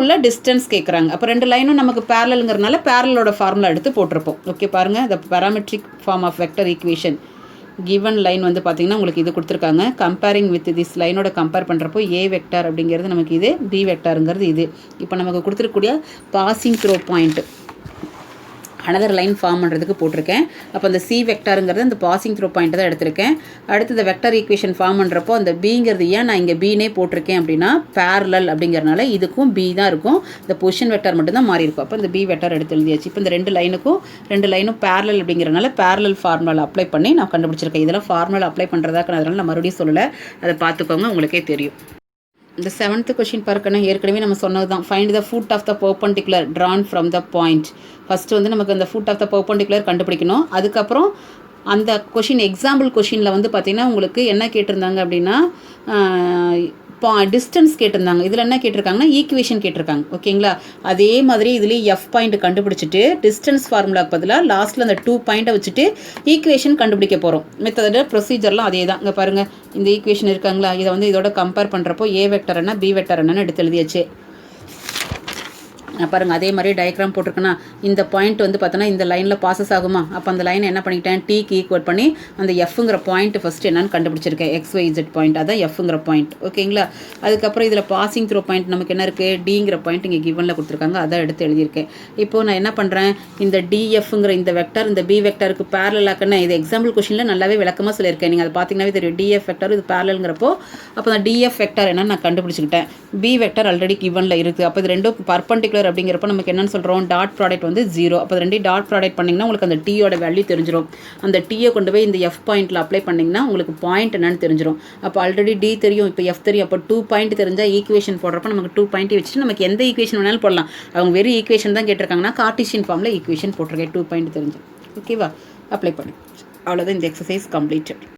உள்ள டிஸ்டன்ஸ் கேட்குறாங்க. அப்போ 2 லைனும் நமக்கு பேரலலுங்கிறதுனால பேரலோட ஃபார்முலா எடுத்து போட்டிருப்போம். ஓகே, பாருங்கள் the parametric form of vector equation given line வந்து பார்த்திங்கன்னா உங்களுக்கு இது கொடுத்துருக்காங்க. கம்பேரிங் வித் திஸ் லைனோட கம்பேர் பண்ணுறப்போ ஏ வெக்டார் அப்படிங்கிறது நமக்கு இது, பி வெக்டாருங்கிறது இது. இப்போ நமக்கு கொடுத்துருக்கூடிய passing through point another line form பண்ணுறதுக்கு போட்டிருக்கேன். அப்போ அந்த சி வெக்டாருங்கிறது அந்த பாசிங் த்ரோ பாயிண்ட் தான் எடுத்திருக்கேன். அடுத்து இந்த வெக்டர் ஈக்குவேஷன் ஃபார்ம் பண்ணுறப்போ அந்த பிங்கிறது ஏன் நான் இங்கே பீனே போட்டிருக்கேன் அப்படின்னா பேரலல் அப்படிங்கிறனால இதுக்கும் பி தான் இருக்கும். இந்த பொசிஷன் வெக்டார் மட்டும்தான் மாறி இருக்கும். அப்போ இந்த பி வெக்டார் எடுத்து எழுதியாச்சு. இப்போ இந்த 2 லைனும் பேரலல் அப்படிங்கிறனால பேரலல் ஃபார்முலா அப்ளை பண்ணி நான் கண்டுபிடிச்சிருக்கேன். இதெல்லாம் ஃபார்முலா அப்ளை பண்ணுறதாக்கு அதனால் நான் மறுபடியும் சொல்லலை, அதை பார்த்துக்கோங்க, உங்களுக்கே தெரியும். இந்த 7th கொஷின் பார்க்கணும். ஏற்கனவே நம்ம சொன்னது தான். Find the foot of the perpendicular drawn from the point. First வந்து நமக்கு அந்த ஃபுட் ஆஃப் த பெர்பெண்டிகுலர் கண்டுபிடிக்கணும். அதுக்கப்புறம் அந்த கொஷின் எக்ஸாம்பிள் கொஷினில் வந்து பார்த்திங்கன்னா உங்களுக்கு என்ன கேட்டிருந்தாங்க அப்படின்னா டிஸ்டன்ஸ் கேட்டிருந்தாங்க. இதில் என்ன கேட்டிருக்காங்கன்னா ஈக்குவேஷன் கேட்டிருக்காங்க. ஓகேங்களா? அதே மாதிரி இதுலேயே எஃப் பாயிண்ட் கண்டுபிடிச்சிட்டு டிஸ்டன்ஸ் ஃபார்முலாக்கு பதிலாக லாஸ்ட்டில் அந்த 2 பாயிண்ட்டை வச்சுட்டு ஈக்குவேஷன் கண்டுபிடிக்க போகிறோம். மெத்தட ப்ரொசீஜர்லாம் அதே தான். இங்கே பாருங்கள், இந்த ஈக்குவேஷன் இருக்காங்களா, இதை வந்து இதோட கம்பேர் பண்ணுறப்போ ஏ வெக்டர் என்ன பி வெக்டர் என்னன்னு எடுத்து எழுதியாச்சு. பாருங்கள், அதே மாதிரி டயக்ராம் போட்டிருக்குன்னா இந்த பாயிண்ட் வந்து பார்த்தோன்னா இந்த லைனில் பாசஸ் ஆகுமா. அப்போ அந்த லைனை என்ன பண்ணிக்கிட்டேன், டீக்கு ஈக்குவல் பண்ணி அந்த எஃப்ங்கிற பாயிண்ட் ஃபஸ்ட்டு என்னன்னு கண்டுபிடிச்சிருக்கேன். XYZ பாயிண்ட், அதான் எஃப்ங்கிற பாயிண்ட். ஓகேங்களா? அதுக்கப்புறம் இதில் பாசிங் த்ரோ பாயிண்ட் நமக்கு என்ன இருக்குது, டிங்கிற பாயிண்ட் இங்கே கிவனில் கொடுத்துருக்காங்க, அதான் எடுத்து எழுதியிருக்கேன். இப்போது நான் என்ன பண்ணுறேன், இந்த டிஎஃப்ங்கிற இந்த வெக்டர் இந்த பி வெக்டருக்கு பேரலாக்குன்னு இது எக்ஸாம்பிள் கொஷினில் நல்லாவே விளக்கமாக சொல்லியிருக்கேன். நீங்கள் அதை பார்த்தீங்கன்னாவே தெரியும். டிஎஃப் வெக்டர் இது பேரலுங்கிறப்போ அப்போ அந்த டிஎஃப் வெக்டர் என்னன்னு நான் கண்டுபிடிச்சிக்கிட்டேன். பி வெக்டர் ஆல்ரெடி கிவனில் இருக்குது. அப்போ இது ரெண்டும் பர்பெண்டிகுலர் அப்படிங்கிறப்ப நமக்கு என்னன்னு சொல்கிறோம், டாட் ப்ராடக்ட் வந்து 0. அப்போ 2 டாட் ப்ராடக்ட் பண்ணிங்கன்னா உங்களுக்கு அந்த டீயோட வேல்யூ தெரிஞ்சிடும். அந்த டீயை கொண்டு போய் இந்த எஃப் பாயிண்ட்டில் அப்ளை பண்ணிங்கன்னா உங்களுக்கு பாயிண்ட் என்னன்னு தெரிஞ்சிடும். அப்போ ஆல்ரெடி டி தெரியும், இப்போ எஃப் தெரியும். அப்போ 2 பாயிண்ட் தெரிஞ்சால் ஈக்குவேஷன் போடுறப்ப நமக்கு 2 பாயிண்ட் வச்சுட்டு நமக்கு எந்த ஈக்குவேஷன் வேணாலும் போடலாம். அவங்க வெறும் ஈக்குவேஷன் தான் கேட்டிருக்காங்கன்னா கார்ட்டீசியன் ஃபார்மில் ஈக்குவேஷன் போட்டிருக்கேன். 2 பாயிண்ட் தெரிஞ்சு. ஓகேவா? அப்ளை பண்ணி அவ்வளோதான். இந்த எக்ஸசைஸ் கம்ப்ளீட்டட்.